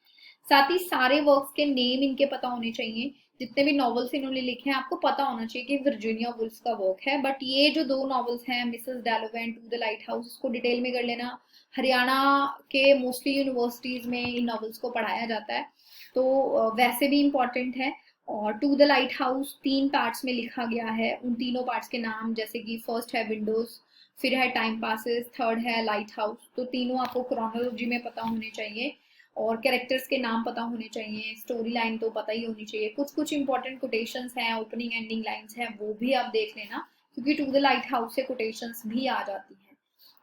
साथ ही सारे वर्क्स के नेम इनके पता होने चाहिए। जितने भी नॉवेल्स इन्होंने लिखे हैं आपको पता होना चाहिए कि वर्जीनिया वुल्फ का वर्क है। बट ये जो दो नॉवेल्स हैं, Mrs Dalloway, to the lighthouse, इसको डिटेल में कर लेना। हरियाणा के मोस्टली यूनिवर्सिटीज में इन नॉवेल्स को पढ़ाया जाता है, तो वैसे भी इंपॉर्टेंट है। और to the lighthouse 3 parts में लिखा गया है। उन तीनों पार्ट्स के नाम जैसे कि फर्स्ट है विंडोज, फिर है टाइम पासेस, थर्ड है लाइट हाउस। तो तीनों आपको क्रोनोलॉजी में पता होने चाहिए, और कैरेक्टर्स के नाम पता होने चाहिए, स्टोरी लाइन तो पता ही होनी चाहिए। कुछ कुछ इंपॉर्टेंट कोटेशंस हैं, ओपनिंग एंडिंग लाइंस हैं, वो भी आप देख लेना, क्योंकि टू द लाइट हाउस से कोटेशंस भी आ जाती हैं।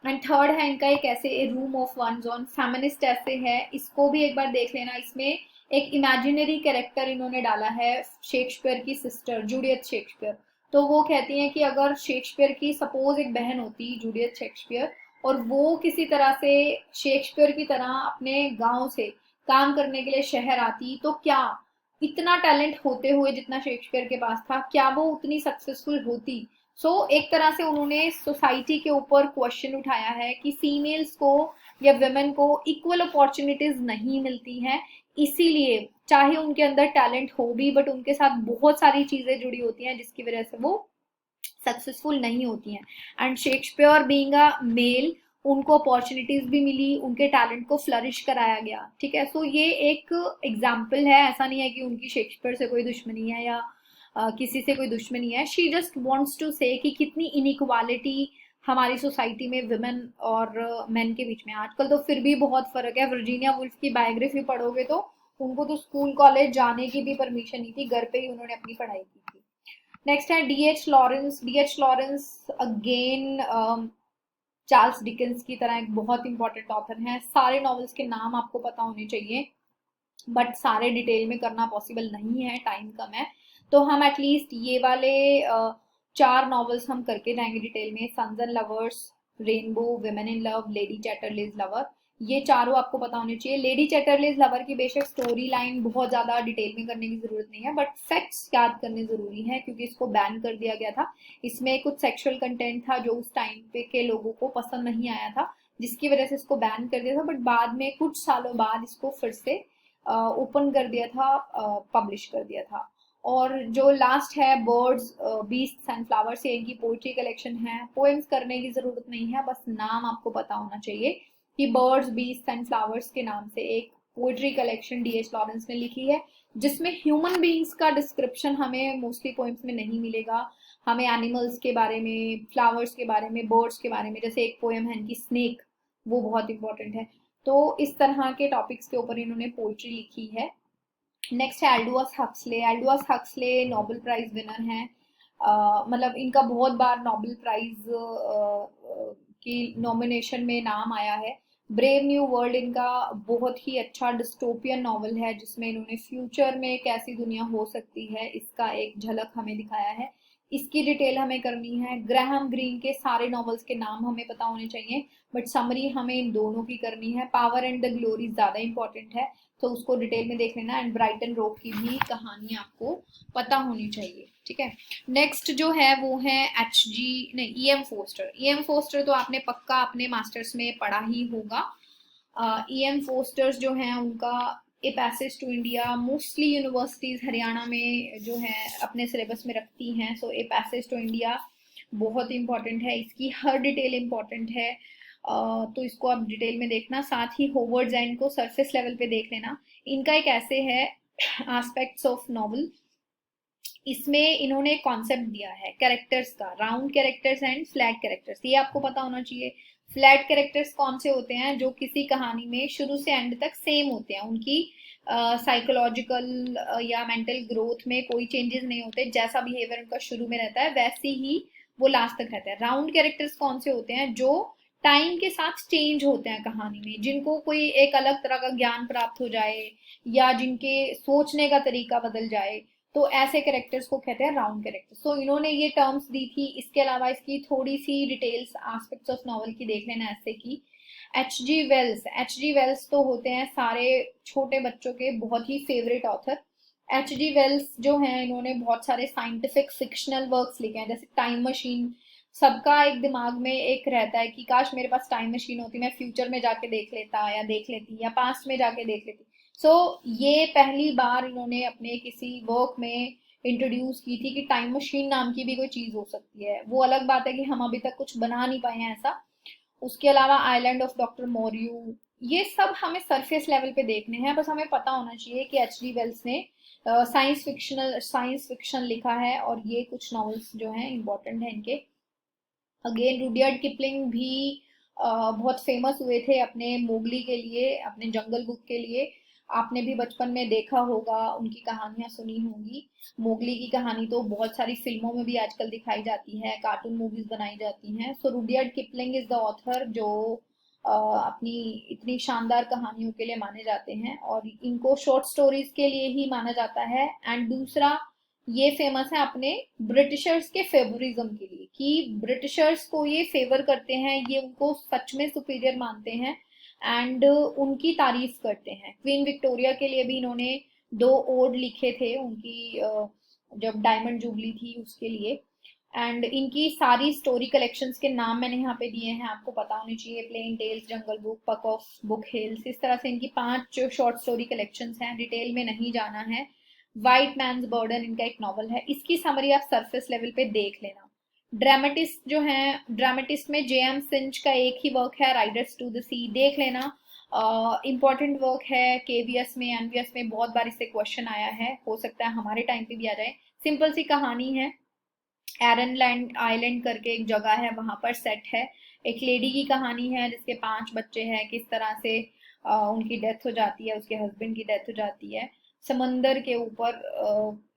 एंड थर्ड है इनका एक essay, a room of one's own, feminist essay है, इसको भी एक बार देख लेना। इसमें एक इमेजिनरी कैरेक्टर इन्होंने डाला है, शेक्सपियर की सिस्टर जूडियथ शेक्सपियर। तो वो कहती हैं कि अगर शेक्सपियर की सपोज एक बहन होती जूडियथ शेक्सपियर, और वो किसी तरह से शेक्सपियर की तरह अपने गांव से काम करने के लिए शहर आती, तो क्या इतना टैलेंट होते हुए जितना शेक्सपियर के पास था, क्या वो उतनी सक्सेसफुल होती? एक तरह से उन्होंने सोसाइटी के ऊपर क्वेश्चन उठाया है कि फीमेल्स को या वुमेन को इक्वल अपॉर्चुनिटीज नहीं मिलती हैं, इसीलिए चाहे उनके अंदर टैलेंट हो भी, बट उनके साथ बहुत सारी चीजें जुड़ी होती हैं जिसकी वजह से वो सक्सेसफुल नहीं होती हैं। And Shakespeare being a male, उनको अपॉर्चुनिटीज भी मिली, उनके टैलेंट को फ्लरिश कराया गया, ठीक है। ये एक एग्जाम्पल है, ऐसा नहीं है कि उनकी शेक्सपियर से कोई दुश्मनी है या किसी से कोई दुश्मनी है। शी जस्ट वॉन्ट्स टू से कि कितनी इनइक्वालिटी हमारी सोसाइटी में वुमेन और मेन के बीच में। आजकल तो फिर भी बहुत फर्क है। वर्जीनिया वुल्फ की बायोग्राफी पढ़ोगे तो उनको तो स्कूल कॉलेज जाने की भी परमिशन नहीं थी, घर पे ही उन्होंने अपनी पढ़ाई की थी। नेक्स्ट है D H Lawrence. D H Lawrence again Charles Dickens की तरह एक बहुत इंपॉर्टेंट ऑथर हैं। सारे नॉवेल्स के नाम आपको पता होने चाहिए, बट सारे डिटेल में करना पॉसिबल नहीं है, टाइम कम है। तो हम एटलीस्ट ये वाले 4 नॉवेल्स हम करके जाएंगे डिटेल में। Sons and lovers, rainbow, women in love, lady Chatterley's lover, ये चारों आपको पता होने चाहिए। लेडी चैटरलेज लवर की बेशक स्टोरी लाइन बहुत ज्यादा डिटेल में करने की जरूरत नहीं है, बट फैक्ट्स याद करने जरूरी है, क्योंकि इसको बैन कर दिया गया था। इसमें कुछ सेक्सुअल कंटेंट था जो उस टाइम पे के लोगों को पसंद नहीं आया था, जिसकी वजह से इसको बैन कर दिया था। बट बाद में कुछ सालों बाद इसको फिर से ओपन कर दिया था, पब्लिश कर दिया था। और जो लास्ट है बर्ड्स बीस्ट्स एंड फ्लावर्स, ये इनकी पोइट्री कलेक्शन है। पोएम्स करने की जरूरत नहीं है, बस नाम आपको पता होना चाहिए कि बर्ड्स बीस्ट्स एंड फ्लावर्स के नाम से एक poetry collection D H Lawrence ने लिखी है, जिसमें ह्यूमन बीइंग्स का डिस्क्रिप्शन हमें मोस्टली पोएम्स में नहीं मिलेगा। हमें एनिमल्स के बारे में, फ्लावर्स के बारे में, बर्ड्स के बारे में, जैसे एक पोएम है इनकी स्नेक, वो बहुत इंपॉर्टेंट है। तो इस तरह के टॉपिक्स के ऊपर इन्होंने पोइट्री लिखी है। नेक्स्ट है Aldous Huxley. Aldous Huxley Nobel prize winner हैं। मतलब इनका बहुत बार नोबेल प्राइज की नॉमिनेशन में नाम आया है। ब्रेव न्यू वर्ल्ड इनका बहुत ही अच्छा डिस्टोपियन नॉवल है, जिसमें इन्होंने फ्यूचर में कैसी दुनिया हो सकती है इसका एक झलक हमें दिखाया है। इसकी डिटेल हमें करनी है। ग्रैहम ग्रीन के सारे नॉवेल्स के नाम हमें पता होने चाहिए, बट समरी हमें इन दोनों की करनी है। पावर एंड द ग्लोरी ज्यादा इंपॉर्टेंट है, तो उसको डिटेल में देख लेना। एंड ब्राइटन रोक की भी कहानी आपको पता होनी चाहिए, ठीक है। नेक्स्ट जो है वो है एच जी नहीं E M Forster. E M Forster तो आपने पक्का अपने मास्टर्स में पढ़ा ही होगा। ई एम फोस्टर्स जो हैं उनका a passage to India mostly universities Haryana में जो है अपने सिलेबस में रखती हैं। So a passage to India बहुत इंपॉर्टेंट है, इसकी हर डिटेल इंपॉर्टेंट है। तो इसको आप डिटेल में देखना। साथ ही होवर्ड्स एंड को सरफेस लेवल पे देख लेना। इनका एक ऐसे है एस्पेक्ट्स ऑफ नॉवल, इसमें इन्होंने कॉन्सेप्ट दिया है कैरेक्टर्स का, round characters and flat characters. ये आपको पता होना चाहिए। फ्लैट कैरेक्टर्स कौन से होते हैं? जो किसी कहानी में शुरू से एंड तक सेम होते हैं, उनकी साइकोलॉजिकल या मेंटल ग्रोथ में कोई चेंजेस नहीं होते, जैसा बिहेवियर उनका शुरू में रहता है वैसे ही वो लास्ट तक रहता है। राउंड कैरेक्टर्स कौन से होते हैं? जो टाइम के साथ चेंज होते हैं कहानी में, जिनको कोई एक अलग तरह का ज्ञान प्राप्त हो जाए या जिनके सोचने का तरीका बदल जाए, तो ऐसे कैरेक्टर्स को कहते हैं राउंड कैरेक्टर्स। तो इन्होंने ये टर्म्स दी थी। इसके अलावा इसकी थोड़ी सी डिटेल्स एस्पेक्ट्स ऑफ नॉवल की देख लेना ऐसे की। H G Wells. H G Wells तो होते हैं सारे छोटे बच्चों के बहुत ही favourite author. H G Wells जो हैं इन्होंने बहुत सारे साइंटिफिक फिक्शनल वर्क्स लिखे हैं, जैसे टाइम मशीन। सबका एक दिमाग में एक रहता है कि काश मेरे पास टाइम मशीन होती, मैं फ्यूचर में जाके देख लेता या देख लेती या पास्ट में जाके देख लेती। सो ये पहली बार इन्होंने अपने किसी वर्क में इंट्रोड्यूस की थी कि टाइम मशीन नाम की भी कोई चीज हो सकती है। वो अलग बात है कि हम अभी तक कुछ बना नहीं पाए हैं ऐसा। उसके अलावा आइलैंड ऑफ डॉक्टर मोरियू, ये सब हमें सरफेस लेवल पे देखने हैं। बस हमें पता होना चाहिए कि एच डी वेल्स ने साइंस फिक्शन लिखा है, और ये कुछ नॉवेल्स जो हैं इंपॉर्टेंट हैं इनके। अगेन रुडियार्ड किपलिंग भी बहुत फेमस हुए थे अपने मोगली के लिए, अपने जंगल बुक के लिए। आपने भी बचपन में देखा होगा, उनकी कहानियां सुनी होंगी। मोगली की कहानी तो बहुत सारी फिल्मों में भी आजकल दिखाई जाती है, कार्टून मूवीज बनाई जाती हैं। So Rudyard Kipling is the author जो अपनी इतनी शानदार कहानियों के लिए माने जाते हैं, और इनको शॉर्ट स्टोरीज के लिए ही माना जाता है। एंड दूसरा, ये फेमस है अपने ब्रिटिशर्स के फेवरिज्म के लिए, कि ब्रिटिशर्स को ये फेवर करते हैं, ये उनको सच में सुपीरियर मानते हैं एंड उनकी तारीफ करते हैं। क्वीन विक्टोरिया के लिए भी इन्होंने 2 ओड लिखे थे, उनकी जब डायमंड जुबली थी उसके लिए। एंड इनकी सारी स्टोरी कलेक्शंस के नाम मैंने यहाँ पे दिए हैं, आपको पता होने चाहिए। प्लेन टेल्स, जंगल बुक, पक ऑफ बुक हिल्स, इस तरह से इनकी 5 शॉर्ट स्टोरी कलेक्शंस हैं, डिटेल में नहीं जाना है। वाइट मैन्स बर्डन इनका एक नॉवल है, इसकी समरी आप सरफेस लेवल पे देख लेना। ड्रामेटिस्ट जो है, ड्रामेटिस्ट में जे एम सिंच का एक ही वर्क है, राइडर्स टू द सी, देख लेना। इंपॉर्टेंट वर्क है। केवीएस में, एनवीएस में बहुत बार इससे क्वेश्चन आया है, हो सकता है हमारे टाइम पे भी आ जाए। सिंपल सी कहानी है। एरनलैंड आइलैंड करके एक जगह है, वहां पर सेट है। एक लेडी की कहानी है जिसके 5 बच्चे हैं, किस तरह से उनकी डेथ हो जाती है, उसके हस्बैंड की डेथ हो जाती है। समंदर के ऊपर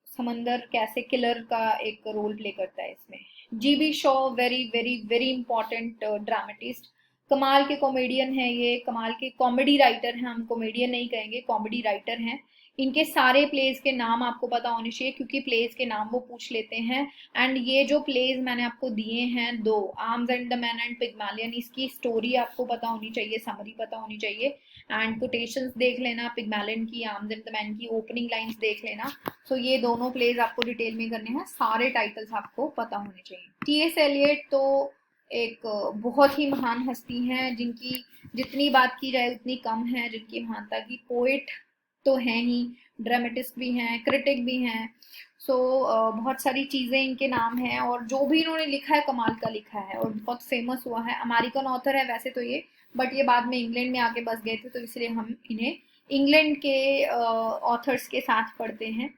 समंदर कैसे किलर का एक रोल प्ले करता है इसमें। GB Shaw, very very very important dramatist, कमाल के कॉमेडियन है ये, कमाल के कॉमेडी राइटर हैं। हम कॉमेडियन नहीं कहेंगे, कॉमेडी राइटर हैं। इनके सारे प्लेज के नाम आपको पता होने चाहिए, क्योंकि प्लेज के नाम वो पूछ लेते हैं। एंड ये जो प्लेज मैंने आपको दिए हैं 2, arms and the man and Pygmalion, इसकी स्टोरी आपको पता होनी चाहिए, समरी पता होनी चाहिए। एंड कोटेशंस देख लेना, पिग्मालियन की, आर्म्स एंड द मैन की ओपनिंग लाइंस देख लेना। सो ये दोनों प्लेज आपको डिटेल में करने हैं, सारे टाइटल्स आपको पता होने चाहिए। टीएस एलियट तो एक बहुत ही महान हस्ती हैं, जिनकी जितनी बात की जाए उतनी कम है, जिनकी महानता की। पोएट तो हैं ही, ड्रामेटिस्ट भी हैं, क्रिटिक भी हैं। सो बहुत सारी चीज़ें इनके नाम हैं, और जो भी इन्होंने लिखा है कमाल का लिखा है और बहुत फेमस हुआ है। अमेरिकन ऑथर है वैसे तो ये, बट ये बाद में इंग्लैंड में आके बस गए थे, तो इसलिए हम इन्हें इंग्लैंड के ऑथर्स के साथ पढ़ते हैं।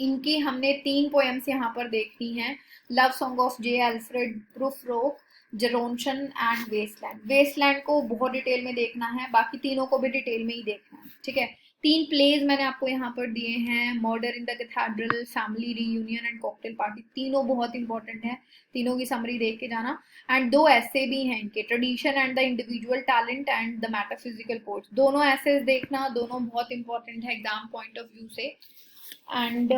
इनकी हमने 3 पोएम्स यहाँ पर देखी हैं, love song of J Alfred Prufrock, Gerontion and wasteland. Wasteland को बहुत डिटेल में देखना है, बाकी तीनों को भी डिटेल में ही देखना है, ठीक है। 3 प्लेज मैंने आपको यहाँ पर दिए हैं, murder in the cathedral, family reunion and cocktail party. तीनों बहुत इंपॉर्टेंट है, तीनों की समरी देख के जाना। एंड 2 ऐसे भी हैं इनके, tradition and the individual talent and the metaphysical poets. दोनों ऐसे देखना, दोनों बहुत इंपॉर्टेंट है एग्जाम पॉइंट ऑफ व्यू से। एंड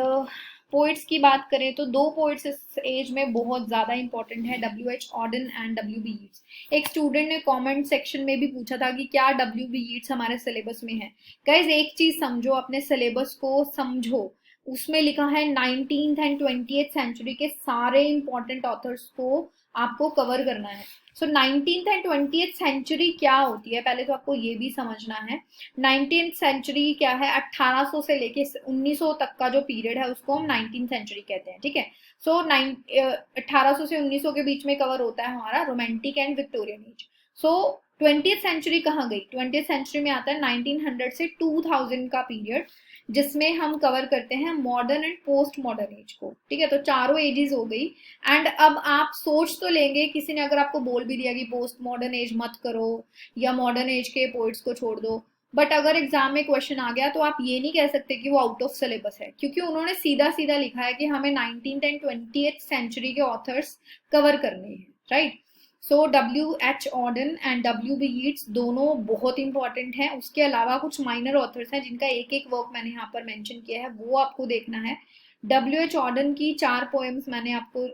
पोइट्स की बात करें तो 2 पोइट्स इस एज में बहुत ज़्यादा इंपॉर्टेंट है, W.H. Auden and W.B. Yeats. एक स्टूडेंट ने कमेंट सेक्शन में भी पूछा था कि क्या W.B. यीट्स हमारे सिलेबस में है। गाइस एक चीज समझो, अपने सिलेबस को समझो, उसमें लिखा है 19th एंड 20th सेंचुरी के सारे इंपॉर्टेंट ऑथर्स को आपको कवर करना है। सो 19th एंड 20th सेंचुरी क्या होती है, पहले तो आपको ये भी समझना है। 19th सेंचुरी क्या है, 1800 से लेके 1900 तक का जो पीरियड है उसको हम 19th सेंचुरी कहते हैं, ठीक है। सो 1800 से 1900 के बीच में कवर होता है हमारा romantic and Victorian age. So 20th century कहाँ गई, 20th सेंचुरी में आता है 1900 से 2000 का पीरियड, जिसमें हम कवर करते हैं modern and post modern as को, ठीक है। तो चारों एजेस हो गई। एंड अब आप सोच तो लेंगे, किसी ने अगर आपको बोल भी दिया कि पोस्ट मॉडर्न एज मत करो या मॉडर्न एज के पोइट्स को छोड़ दो, बट अगर एग्जाम में क्वेश्चन आ गया तो आप ये नहीं कह सकते कि वो आउट ऑफ सिलेबस है, क्योंकि उन्होंने सीधा सीधा लिखा है कि हमें 19th एंड 20th सेंचुरी के ऑथर्स कवर करने हैं, right. So W.H. Auden and W.B. Yeats दोनों बहुत इंपॉर्टेंट हैं। उसके अलावा कुछ माइनर ऑथर्स हैं जिनका एक एक वर्क मैंने यहाँ पर मेंशन किया है, वो आपको देखना है। W.H. ऑडन की 4 पोएम्स मैंने आपको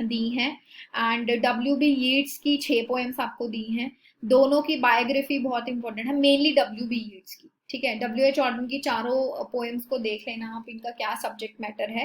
दी हैं, एंड W.B. यीट्स की 6 पोएम्स आपको दी हैं। दोनों की बायोग्राफी बहुत इंपॉर्टेंट है, मेनली W.B. यीट्स की, ठीक है। W.H. ऑडन की चारों पोएम्स को देख लेना आप, इनका क्या सब्जेक्ट मैटर है।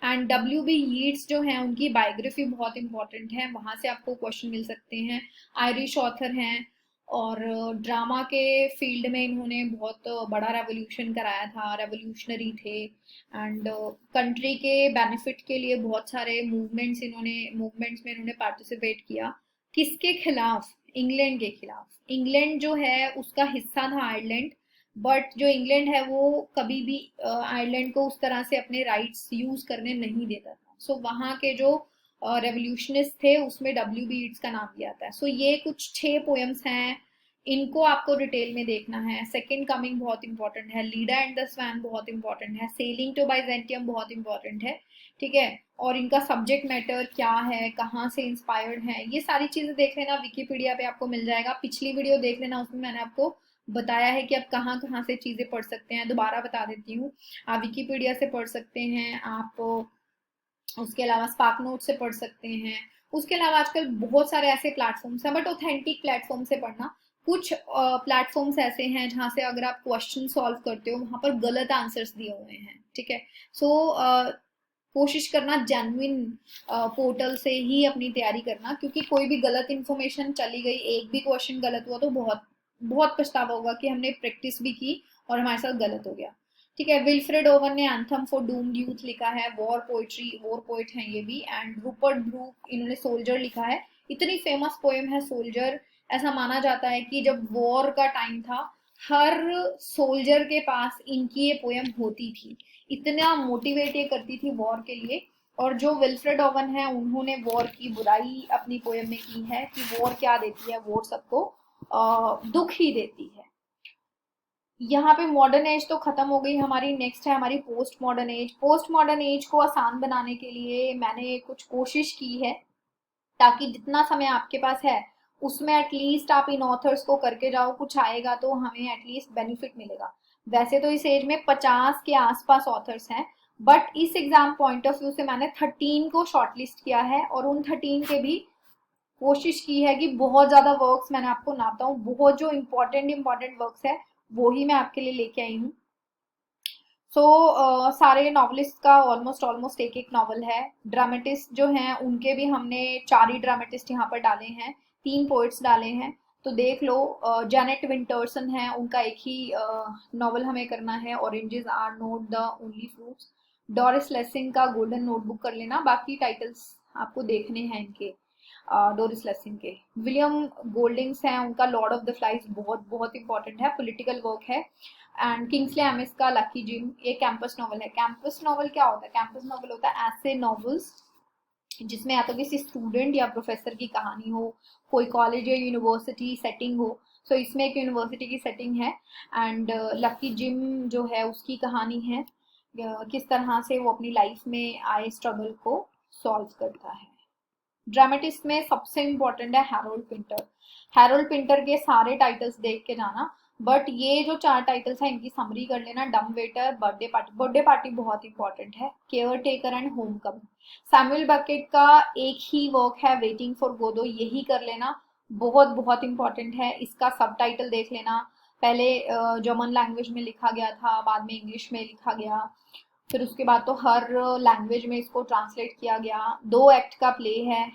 And W.B. यीट्स जो है उनकी बायोग्राफी बहुत इंपॉर्टेंट है, वहां से आपको क्वेश्चन मिल सकते हैं। आयरिश ऑथर हैं और ड्रामा के फील्ड में इन्होंने बहुत बड़ा रेवोल्यूशन कराया था, रेवोल्यूशनरी थे। एंड कंट्री के बेनिफिट के लिए बहुत सारे मूवमेंट्स में इन्होंने पार्टिसिपेट किया। किसके खिलाफ, इंग्लैंड के खिलाफ। इंग्लैंड जो है उसका हिस्सा था आयरलैंड, बट जो इंग्लैंड है वो कभी भी आयरलैंड को उस तरह से अपने राइट्स यूज करने नहीं देता था। सो वहाँ के जो रेवोल्यूशनिस्ट थे उसमें W.B. यीट्स का नाम लिया आता है। सो ये कुछ 6 पोएम्स हैं, इनको आपको डिटेल में देखना है। सेकंड कमिंग बहुत इंपॉर्टेंट है, लीडा एंड द स्वैन बहुत इंपॉर्टेंट है, सेलिंग टू बाइजेंटियम बहुत इंपॉर्टेंट है, ठीक है। और इनका सब्जेक्ट मैटर क्या है, कहाँ से इंस्पायर्ड है, ये सारी चीजें देख लेना, विकिपीडिया पे आपको मिल जाएगा। पिछली वीडियो देख लेना, उसमें मैंने आपको बताया है कि आप कहाँ कहाँ से चीजें पढ़ सकते हैं। दोबारा बता देती हूँ, आप विकिपीडिया से पढ़ सकते हैं, आप उसके अलावा स्पार्क नोट से पढ़ सकते हैं। उसके अलावा आजकल बहुत सारे ऐसे प्लेटफॉर्म्स हैं, बट ऑथेंटिक प्लेटफॉर्म से पढ़ना। कुछ प्लेटफॉर्म्स ऐसे हैं जहाँ से अगर आप क्वेश्चन सॉल्व करते हो वहां पर गलत आंसर्स दिए हुए हैं, ठीक है। सो कोशिश करना जेन्युइन पोर्टल से ही अपनी तैयारी करना, क्योंकि कोई भी गलत इन्फॉर्मेशन चली गई, एक भी क्वेश्चन गलत हुआ तो बहुत बहुत पछतावा होगा कि हमने प्रैक्टिस भी की और हमारे साथ गलत हो गया, ठीक है। विल्फ्रेड ओवन ने एंथम फॉर डूम्ड यूथ लिखा है, वॉर पोइट हैं ये भी। एंड रूपर्ट ब्रूक, इन्होंने सोल्जर लिखा है। इतनी फेमस पोएम है सोल्जर, ऐसा माना जाता है कि जब वॉर का टाइम था हर सोल्जर के पास इनकी ये पोएम होती थी, इतना मोटिवेट ये करती थी वॉर के लिए। और जो विल्फ्रेड ओवन है उन्होंने वॉर की बुराई अपनी पोएम में की है कि वॉर क्या देती है, वॉर सबको दुख ही देती है। यहाँ पे मॉडर्न एज तो खत्म हो गई हमारी, नेक्स्ट है हमारी post modern as. Post modern as को आसान बनाने के लिए मैंने कुछ कोशिश की है, ताकि जितना समय आपके पास है उसमें एटलीस्ट आप इन ऑथर्स को करके जाओ, कुछ आएगा तो हमें एटलीस्ट बेनिफिट मिलेगा। वैसे तो इस एज में 50 के आसपास ऑथर्स हैं, बट इस एग्जाम पॉइंट ऑफ व्यू से मैंने 13 को शॉर्टलिस्ट किया है, और उन 13 के भी कोशिश की है कि बहुत ज्यादा वर्क्स मैंने आपको ना बताऊं, बहुत जो इंपॉर्टेंट वर्क्स है वो ही मैं आपके लिए लेके आई हूँ। सो सारे नॉवलिस्ट का ऑलमोस्ट एक एक नॉवल है। ड्रामेटिस्ट जो हैं उनके भी हमने 4 ही ड्रामेटिस्ट यहाँ पर डाले हैं, 3 पोइट्स डाले हैं। तो देख लो। जैनेट विंटरसन है, उनका एक ही नॉवल हमें करना है, oranges are not the only fruits. Doris Lessing का गोल्डन नोटबुक कर लेना, बाकी टाइटल्स आपको देखने हैं इनके। डोरिस लेसिंग के विलियम गोल्डिंग्स हैं, उनका लॉर्ड ऑफ द फ्लाइज बहुत बहुत इंपॉर्टेंट है, पॉलिटिकल वर्क है। एंड किंग्सले एमिस का लकी जिम, ये कैंपस नॉवल है। कैंपस नॉवल क्या होता है? कैंपस नॉवल होता है ऐसे नॉवेल्स जिसमें या तो किसी स्टूडेंट या प्रोफेसर की कहानी हो, कोई कॉलेज या यूनिवर्सिटी सेटिंग हो। सो इसमें एक यूनिवर्सिटी की सेटिंग है। एंड लकी जिम जो है उसकी कहानी है, किस तरह से वो अपनी लाइफ में आए स्ट्रगल को सॉल्व करता है। ड्रामेटिस्ट में सबसे इम्पोर्टेंट है हैरोल्ड पिंटर। हैरोल्ड पिंटर के सारे टाइटल्स देख के जाना, बट ये जो 4 टाइटल्स हैं इनकी समरी कर लेना। डम waiter, birthday party, birthday party बहुत इंपॉर्टेंट है, care taker and home coming. Samuel Beckett का एक ही वर्क है वेटिंग फॉर गोदो, यही कर लेना, बहुत बहुत इंपॉर्टेंट है। इसका सब टाइटल देख लेना, पहले जर्मन लैंग्वेज में लिखा गया था, बाद में इंग्लिश में लिखा गया, फिर उसके बाद तो हर लैंग्वेज में इसको ट्रांसलेट किया गया। 2 एक्ट का प्ले है,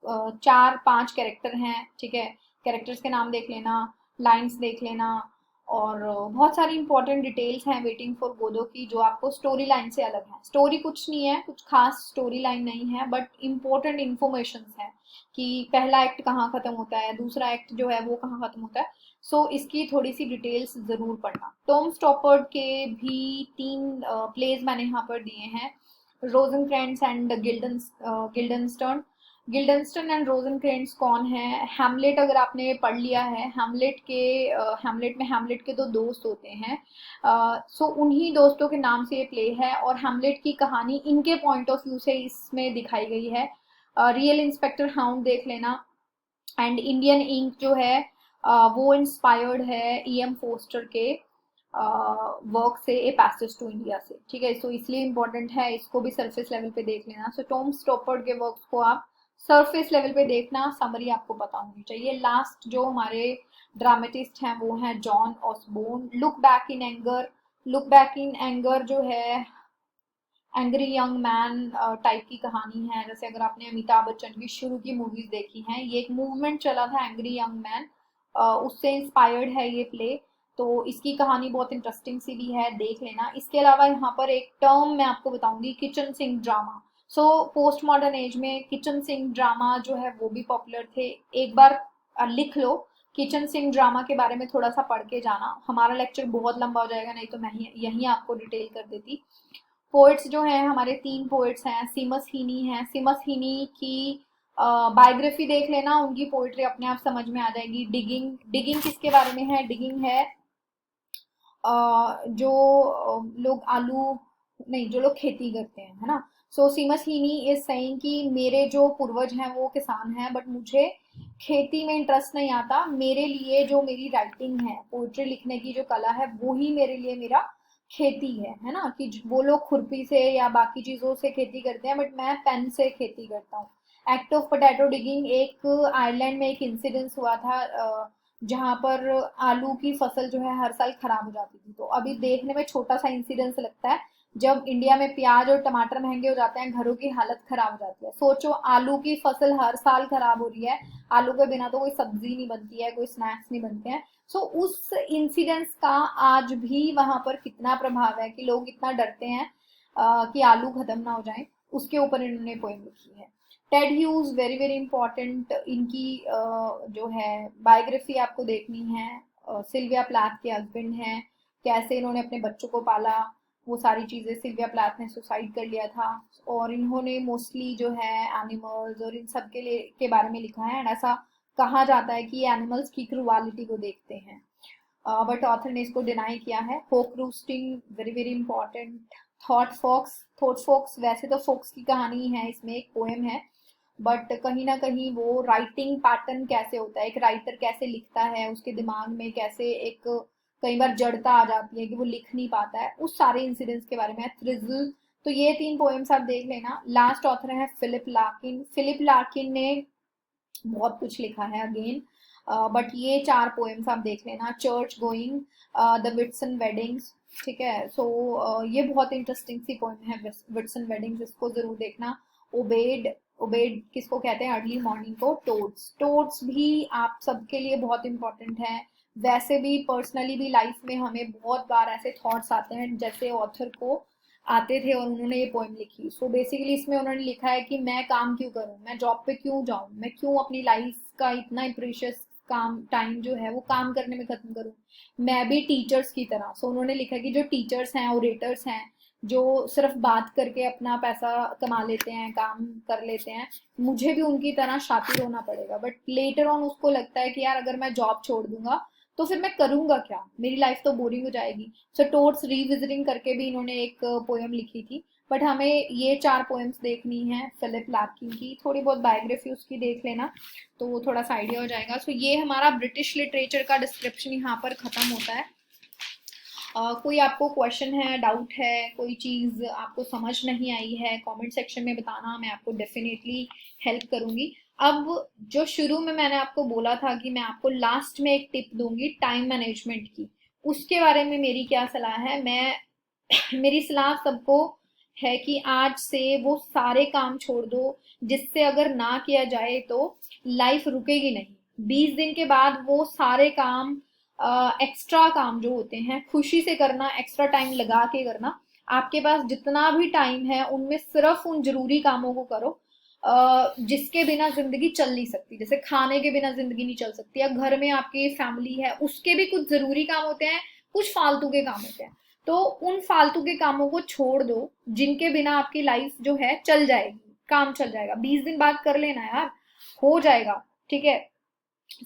4-5 कैरेक्टर हैं, ठीक है। कैरेक्टर्स के नाम देख लेना, लाइंस देख लेना, और बहुत सारी इंपॉर्टेंट डिटेल्स हैं वेटिंग फॉर गोदो की जो आपको स्टोरी लाइन से अलग है। स्टोरी कुछ नहीं है, कुछ खास स्टोरी लाइन नहीं है, बट इंपॉर्टेंट इंफॉर्मेशन है कि पहला एक्ट कहाँ खत्म होता है, दूसरा एक्ट जो है वो कहाँ खत्म होता है। सो इसकी थोड़ी सी डिटेल्स जरूर पढ़ना। टॉम स्टॉपर्ड के भी 3 प्लेज मैंने यहाँ पर दिए हैं, रोजनक्रेंट्स एंड गिल्डनस्टर्न। गिल्डनस्टन एंड रोजनक्रेंट्स कौन है? हैमलेट अगर आपने पढ़ लिया है, हैमलेट में हैमलेट के 2 दोस्त होते हैं। सो उन्हीं दोस्तों के नाम से ये प्ले है, और हैमलेट की कहानी इनके पॉइंट ऑफ व्यू से इसमें दिखाई गई है। रियल इंस्पेक्टर हाउंड देख लेना। एंड इंडियन इंक जो है वो इंस्पायर्ड है E.M. फोस्टर के वर्क से, ए पैसेज टू इंडिया से, ठीक है। सो इसलिए इंपॉर्टेंट है, इसको भी सरफेस लेवल पे देख लेना। सो टॉम स्टॉपर्ड के वर्क्स को आप सरफेस लेवल पे देखना, समरी आपको पता होनी चाहिए। लास्ट जो हमारे ड्रामेटिस्ट हैं वो हैं John Osborne. Look back in anger, look back in anger जो है एंग्री यंग मैन टाइप की कहानी है। जैसे अगर आपने अमिताभ बच्चन की शुरू की मूवीज देखी हैं, ये एक मूवमेंट चला था एंग्री यंग मैन, उससे इंस्पायर्ड है ये प्ले। तो इसकी कहानी बहुत इंटरेस्टिंग सी भी है, देख लेना। इसके अलावा यहाँ पर एक टर्म मैं आपको बताऊंगी, kitchen sink drama. So post modern age में किचन सिंक ड्रामा जो है वो भी पॉपुलर थे। एक बार लिख लो किचन सिंक ड्रामा के बारे में, थोड़ा सा पढ़ के जाना। हमारा लेक्चर बहुत लंबा हो जाएगा, नहीं तो मैं यहीं आपको डिटेल कर देती। पोएट्स जो हैं हमारे 3 पोएट्स हैं, सीमस हीनी हैं। सीमस हीनी की बायोग्राफी देख लेना, उनकी पोएट्री अपने आप समझ में आ जाएगी। डिगिंग, डिगिंग किसके बारे में है? डिगिंग है जो लोग आलू नहीं, जो लोग खेती करते हैं, है ना। सो सीमस हीनी इज सेइंग कि मेरे जो पूर्वज हैं वो किसान हैं, बट मुझे खेती में इंटरेस्ट नहीं आता। मेरे लिए जो मेरी राइटिंग है, पोइट्री लिखने की जो कला है, वो ही मेरे लिए मेरा खेती है ना। कि वो लोग खुरपी से या बाकी चीजों से खेती करते हैं, बट मैं पेन से खेती करता हूँ। एक्ट ऑफ पोटैटो डिगिंग, एक आयरलैंड में एक इंसिडेंस हुआ था जहां पर आलू की फसल जो है हर साल खराब हो जाती थी। तो अभी देखने में छोटा सा इंसिडेंस लगता है, जब इंडिया में प्याज और टमाटर महंगे हो जाते हैं, घरों की हालत खराब हो जाती है। सोचो आलू की फसल हर साल खराब हो रही है, आलू के बिना तो कोई सब्जी नहीं बनती है, कोई स्नैक्स नहीं बनते हैं। सो उस इंसिडेंस का आज भी वहां पर कितना प्रभाव है कि लोग इतना डरते हैं कि आलू खत्म ना हो जाए, उसके ऊपर इन्होंने पोएम लिखी है। Ted Hughes very very important, इनकी जो है बायोग्राफी आपको देखनी है। सिल्विया प्लैथ के हस्बैंड हैं, कैसे इन्होंने अपने बच्चों को पाला, वो सारी चीजें। सिल्विया प्लैथ ने सुसाइड कर लिया था, और इन्होंने मोस्टली जो है एनिमल्स और इन सब के बारे में लिखा है। एंड ऐसा कहा जाता है कि एनिमल्स की क्रूवालिटी को देखते हैं, बट ऑथर ने इसको डिनाई किया है। Hawk roosting very very important. Thought fox वैसे तो फोक्स की कहानी है, इसमें एक पोएम है, बट कहीं ना कहीं वो राइटिंग पैटर्न कैसे होता है, एक राइटर कैसे लिखता है, उसके दिमाग में कैसे एक कई बार जड़ता आ जाती है कि वो लिख नहीं पाता है, उस सारे इंसिडेंट्स के बारे में थ्रिजल। तो ये 3 पोएम्स आप देख लेना। लास्ट ऑथर है फिलिप लार्किन। फिलिप लार्किन ने बहुत कुछ लिखा है अगेन, बट ये 4 पोएम्स आप देख लेना। Church going, the Whitson weddings, ठीक है। सो ये बहुत इंटरेस्टिंग सी पोएम है, विट्सन वेडिंग्स, इसको जरूर देखना। ओबेड, ओबेड किसको कहते हैं अर्ली मॉर्निंग को? टोड्स। टोड्स भी आप सबके लिए बहुत इंपॉर्टेंट है। वैसे भी पर्सनली भी लाइफ में हमें बहुत बार ऐसे थॉट्स आते हैं जैसे ऑथर को आते थे और उन्होंने ये पोएम लिखी। सो बेसिकली इसमें उन्होंने लिखा है कि मैं काम क्यों करूं, मैं जॉब पे क्यों जाऊं, मैं क्यों अपनी लाइफ का इतना प्रीशियस काम टाइम जो है वो काम करने में खत्म करूं, मैं भी टीचर्स की तरह। सो उन्होंने लिखा कि जो टीचर्स हैं, ओरेटर्स हैं, जो सिर्फ बात करके अपना पैसा कमा लेते हैं, काम कर लेते हैं, मुझे भी उनकी तरह शातिर होना पड़ेगा। बट लेटर ऑन उसको लगता है कि यार अगर मैं जॉब छोड़ दूंगा तो फिर मैं करूंगा क्या, मेरी लाइफ तो बोरिंग हो जाएगी। सो टोट्स रिविजिटिंग करके भी इन्होंने एक पोएम लिखी थी। बट हमें ये 4 पोएम्स देखनी है फिलिप लैपकिन की, थोड़ी बहुत बायोग्राफी उसकी देख लेना तो वो थोड़ा सा आइडिया हो जाएगा। सो ये हमारा ब्रिटिश लिटरेचर का डिस्क्रिप्शन यहाँ पर खत्म होता है। कोई आपको क्वेश्चन है, डाउट है, कोई चीज़ आपको समझ नहीं आई है, कमेंट सेक्शन में बताना, मैं आपको डेफिनेटली हेल्प करूंगी। अब जो शुरू में मैंने आपको बोला था कि मैं आपको लास्ट में एक टिप दूंगी टाइम मैनेजमेंट की, उसके बारे में मेरी क्या सलाह है। मैं मेरी सलाह सबको है कि आज से वो सारे काम छोड़ दो जिससे अगर ना किया जाए तो लाइफ रुकेगी नहीं। 20 दिन के बाद वो सारे काम, एक्स्ट्रा काम जो होते हैं, खुशी से करना, एक्स्ट्रा टाइम लगा के करना। आपके पास जितना भी टाइम है उनमें सिर्फ उन जरूरी कामों को करो जिसके बिना जिंदगी चल नहीं सकती। जैसे खाने के बिना जिंदगी नहीं चल सकती, या घर में आपकी फैमिली है उसके भी कुछ जरूरी काम होते हैं, कुछ फालतू के काम होते हैं। तो उन फालतू के कामों को छोड़ दो जिनके बिना आपकी लाइफ जो है चल जाएगी, काम चल जाएगा। 20 दिन बाद कर लेना यार, हो जाएगा, ठीक है।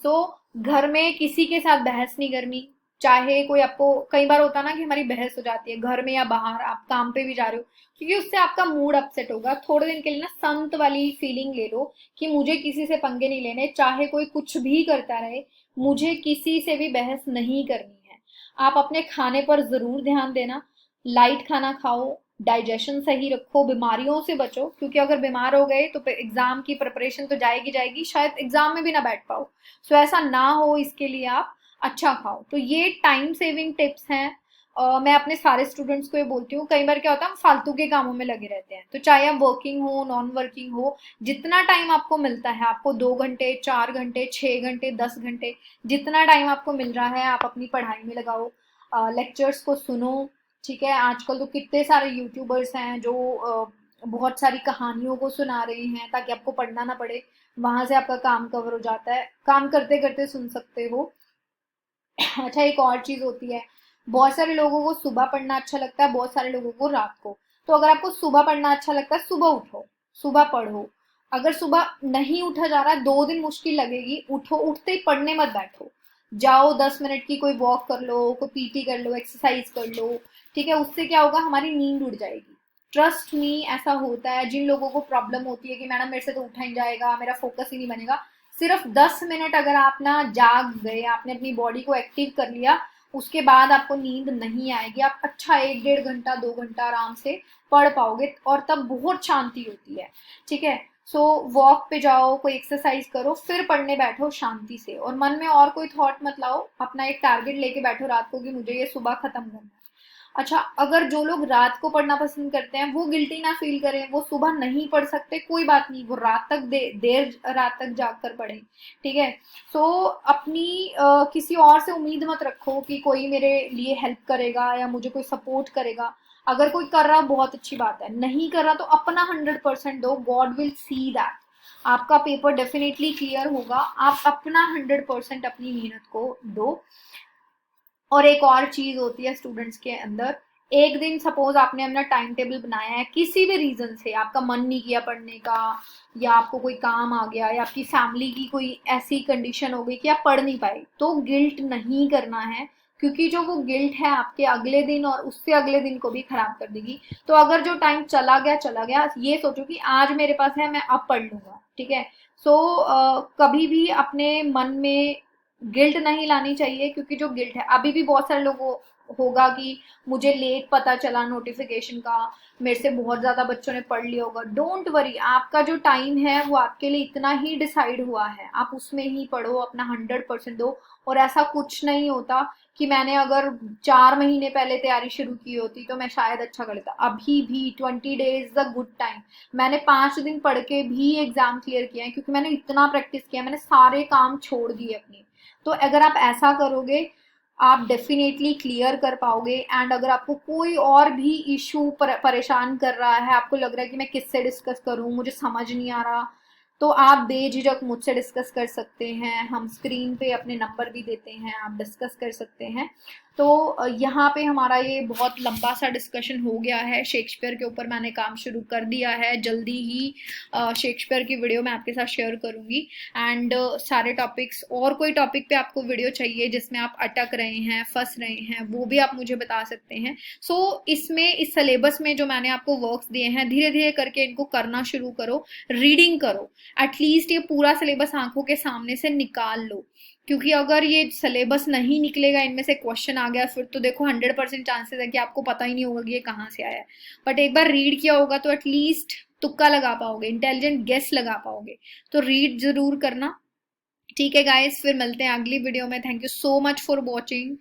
तो घर में किसी के साथ बहस नहीं करनी, चाहे कोई आपको, कई बार होता ना कि हमारी बहस हो जाती है घर में या बाहर, आप काम पे भी जा रहे हो, क्योंकि उससे आपका मूड अपसेट होगा। थोड़े दिन के लिए ना संत वाली फीलिंग ले लो कि मुझे किसी से पंगे नहीं लेने, चाहे कोई कुछ भी करता रहे, मुझे किसी से भी बहस नहीं करनी है। आप अपने खाने पर जरूर ध्यान देना, लाइट खाना खाओ, डाइजेशन सही रखो, बीमारियों से बचो, क्योंकि अगर बीमार हो गए तो एग्जाम की प्रिपरेशन तो जाएगी जाएगी, शायद एग्जाम में भी ना बैठ पाओ। सो ऐसा ना हो, इसके लिए आप अच्छा खाओ। तो ये टाइम सेविंग टिप्स हैं। मैं अपने सारे स्टूडेंट्स को ये बोलती हूँ। कई बार क्या होता है हम फालतू के कामों में लगे रहते हैं, तो चाहे आप वर्किंग हो नॉन वर्किंग हो, जितना टाइम आपको मिलता है, आपको 2 घंटे, 4 घंटे, 6 घंटे, 10 घंटे, जितना टाइम आपको मिल रहा है आप अपनी पढ़ाई में लगाओ, लेक्चर्स को सुनो, ठीक है। आजकल तो कितने सारे यूट्यूबर्स हैं जो बहुत सारी कहानियों को सुना रहे हैं ताकि आपको पढ़ना ना पड़े, वहां से आपका काम कवर हो जाता है, काम करते करते सुन सकते हो। अच्छा, एक और चीज होती है, बहुत सारे लोगों को सुबह पढ़ना अच्छा लगता है, बहुत सारे लोगों को रात को। तो अगर आपको सुबह पढ़ना अच्छा लगता है, सुबह उठो, सुबह पढ़ो। अगर सुबह नहीं उठा जा रहा है, 2 दिन मुश्किल लगेगी, उठो, उठते ही पढ़ने मत बैठो, जाओ 10 मिनट की कोई वॉक कर लो, कोई पीटी कर लो, एक्सरसाइज कर लो, ठीक है। उससे क्या होगा, हमारी नींद उड़ जाएगी। ट्रस्ट मी, ऐसा होता है। जिन लोगों को प्रॉब्लम होती है कि मैडम मेरे से तो उठा ही जाएगा, मेरा फोकस ही नहीं बनेगा, सिर्फ 10 मिनट अगर आप ना जाग गए, आपने अपनी बॉडी को एक्टिव कर लिया, उसके बाद आपको नींद नहीं आएगी। आप अच्छा 1 1.5 घंटा 2 घंटा आराम से पढ़ पाओगे और तब बहुत शांति होती है, ठीक है। सो वॉक पे जाओ, कोई एक्सरसाइज करो, फिर पढ़ने बैठो शांति से, और मन में और कोई थॉट मत लाओ। अपना एक टारगेट लेके बैठो रात को कि मुझे ये सुबह खत्म करना है। अच्छा, अगर जो लोग रात को पढ़ना पसंद करते हैं वो गिल्टी ना फील करें, वो सुबह नहीं पढ़ सकते, कोई बात नहीं, वो रात तक देर रात तक जाग कर पढ़ें, ठीक है। सो अपनी किसी और से उम्मीद मत रखो कि कोई मेरे लिए हेल्प करेगा या मुझे कोई सपोर्ट करेगा। अगर कोई कर रहा बहुत अच्छी बात है, नहीं कर रहा तो अपना 100% दो, गॉड विल सी दैट। आपका पेपर डेफिनेटली क्लियर होगा, आप अपना 100% अपनी मेहनत को दो। और एक और चीज होती है स्टूडेंट्स के अंदर, एक दिन सपोज आपने अपना टाइम टेबल बनाया है, किसी भी रीजन से आपका मन नहीं किया पढ़ने का, या आपको कोई काम आ गया, या आपकी फैमिली की कोई ऐसी कंडीशन हो गई कि आप पढ़ नहीं पाए, तो गिल्ट नहीं करना है, क्योंकि जो वो गिल्ट है आपके अगले दिन और उससे अगले दिन को भी खराब कर देगी। तो अगर जो टाइम चला गया चला गया, ये सोचो कि आज मेरे पास है, मैं अब पढ़ लूंगा, ठीक है। सो कभी भी अपने मन में गिल्ट नहीं लानी चाहिए, क्योंकि जो गिल्ट है, अभी भी बहुत सारे लोगों होगा कि मुझे लेट पता चला नोटिफिकेशन का, मेरे से बहुत ज्यादा बच्चों ने पढ़ लिया होगा। डोंट वरी, आपका जो टाइम है वो आपके लिए इतना ही डिसाइड हुआ है, आप उसमें ही पढ़ो, अपना 100% दो। और ऐसा कुछ नहीं होता कि मैंने अगर 4 महीने पहले तैयारी शुरू की होती तो मैं शायद अच्छा कर लेता। अभी भी 20 days is a good time. मैंने 5 दिन पढ़ के भी एग्जाम क्लियर किया है, क्योंकि मैंने इतना प्रैक्टिस किया, मैंने सारे काम छोड़ दिए अपने। तो अगर आप ऐसा करोगे आप डेफिनेटली क्लियर कर पाओगे। एंड अगर आपको कोई और भी इशू परेशान कर रहा है, आपको लग रहा है कि मैं किससे डिस्कस करूं, मुझे समझ नहीं आ रहा, तो आप बेझिझक मुझसे डिस्कस कर सकते हैं। हम स्क्रीन पे अपने नंबर भी देते हैं, आप डिस्कस कर सकते हैं। तो यहाँ पे हमारा ये बहुत लंबा सा डिस्कशन हो गया है। शेक्सपियर के ऊपर मैंने काम शुरू कर दिया है, जल्दी ही शेक्सपियर की वीडियो मैं आपके साथ शेयर करूंगी। एंड सारे टॉपिक्स, और कोई टॉपिक पे आपको वीडियो चाहिए जिसमें आप अटक रहे हैं, फंस रहे हैं, वो भी आप मुझे बता सकते हैं। सो इसमें, इस सिलेबस में जो मैंने आपको वर्क्स दिए हैं, धीरे धीरे करके इनको करना शुरू करो, रीडिंग करो। एटलीस्ट ये पूरा सिलेबस आंखों के सामने से निकाल लो, क्योंकि अगर ये सिलेबस नहीं निकलेगा, इनमें से क्वेश्चन आ गया, फिर तो देखो 100% चांसेस है कि आपको पता ही नहीं होगा कि ये कहाँ से आया है। बट एक बार रीड किया होगा तो एटलीस्ट तुक्का लगा पाओगे, इंटेलिजेंट गेस लगा पाओगे। तो रीड जरूर करना। ठीक है गाइस, फिर मिलते हैं अगली वीडियो में। Thank you so much for watching.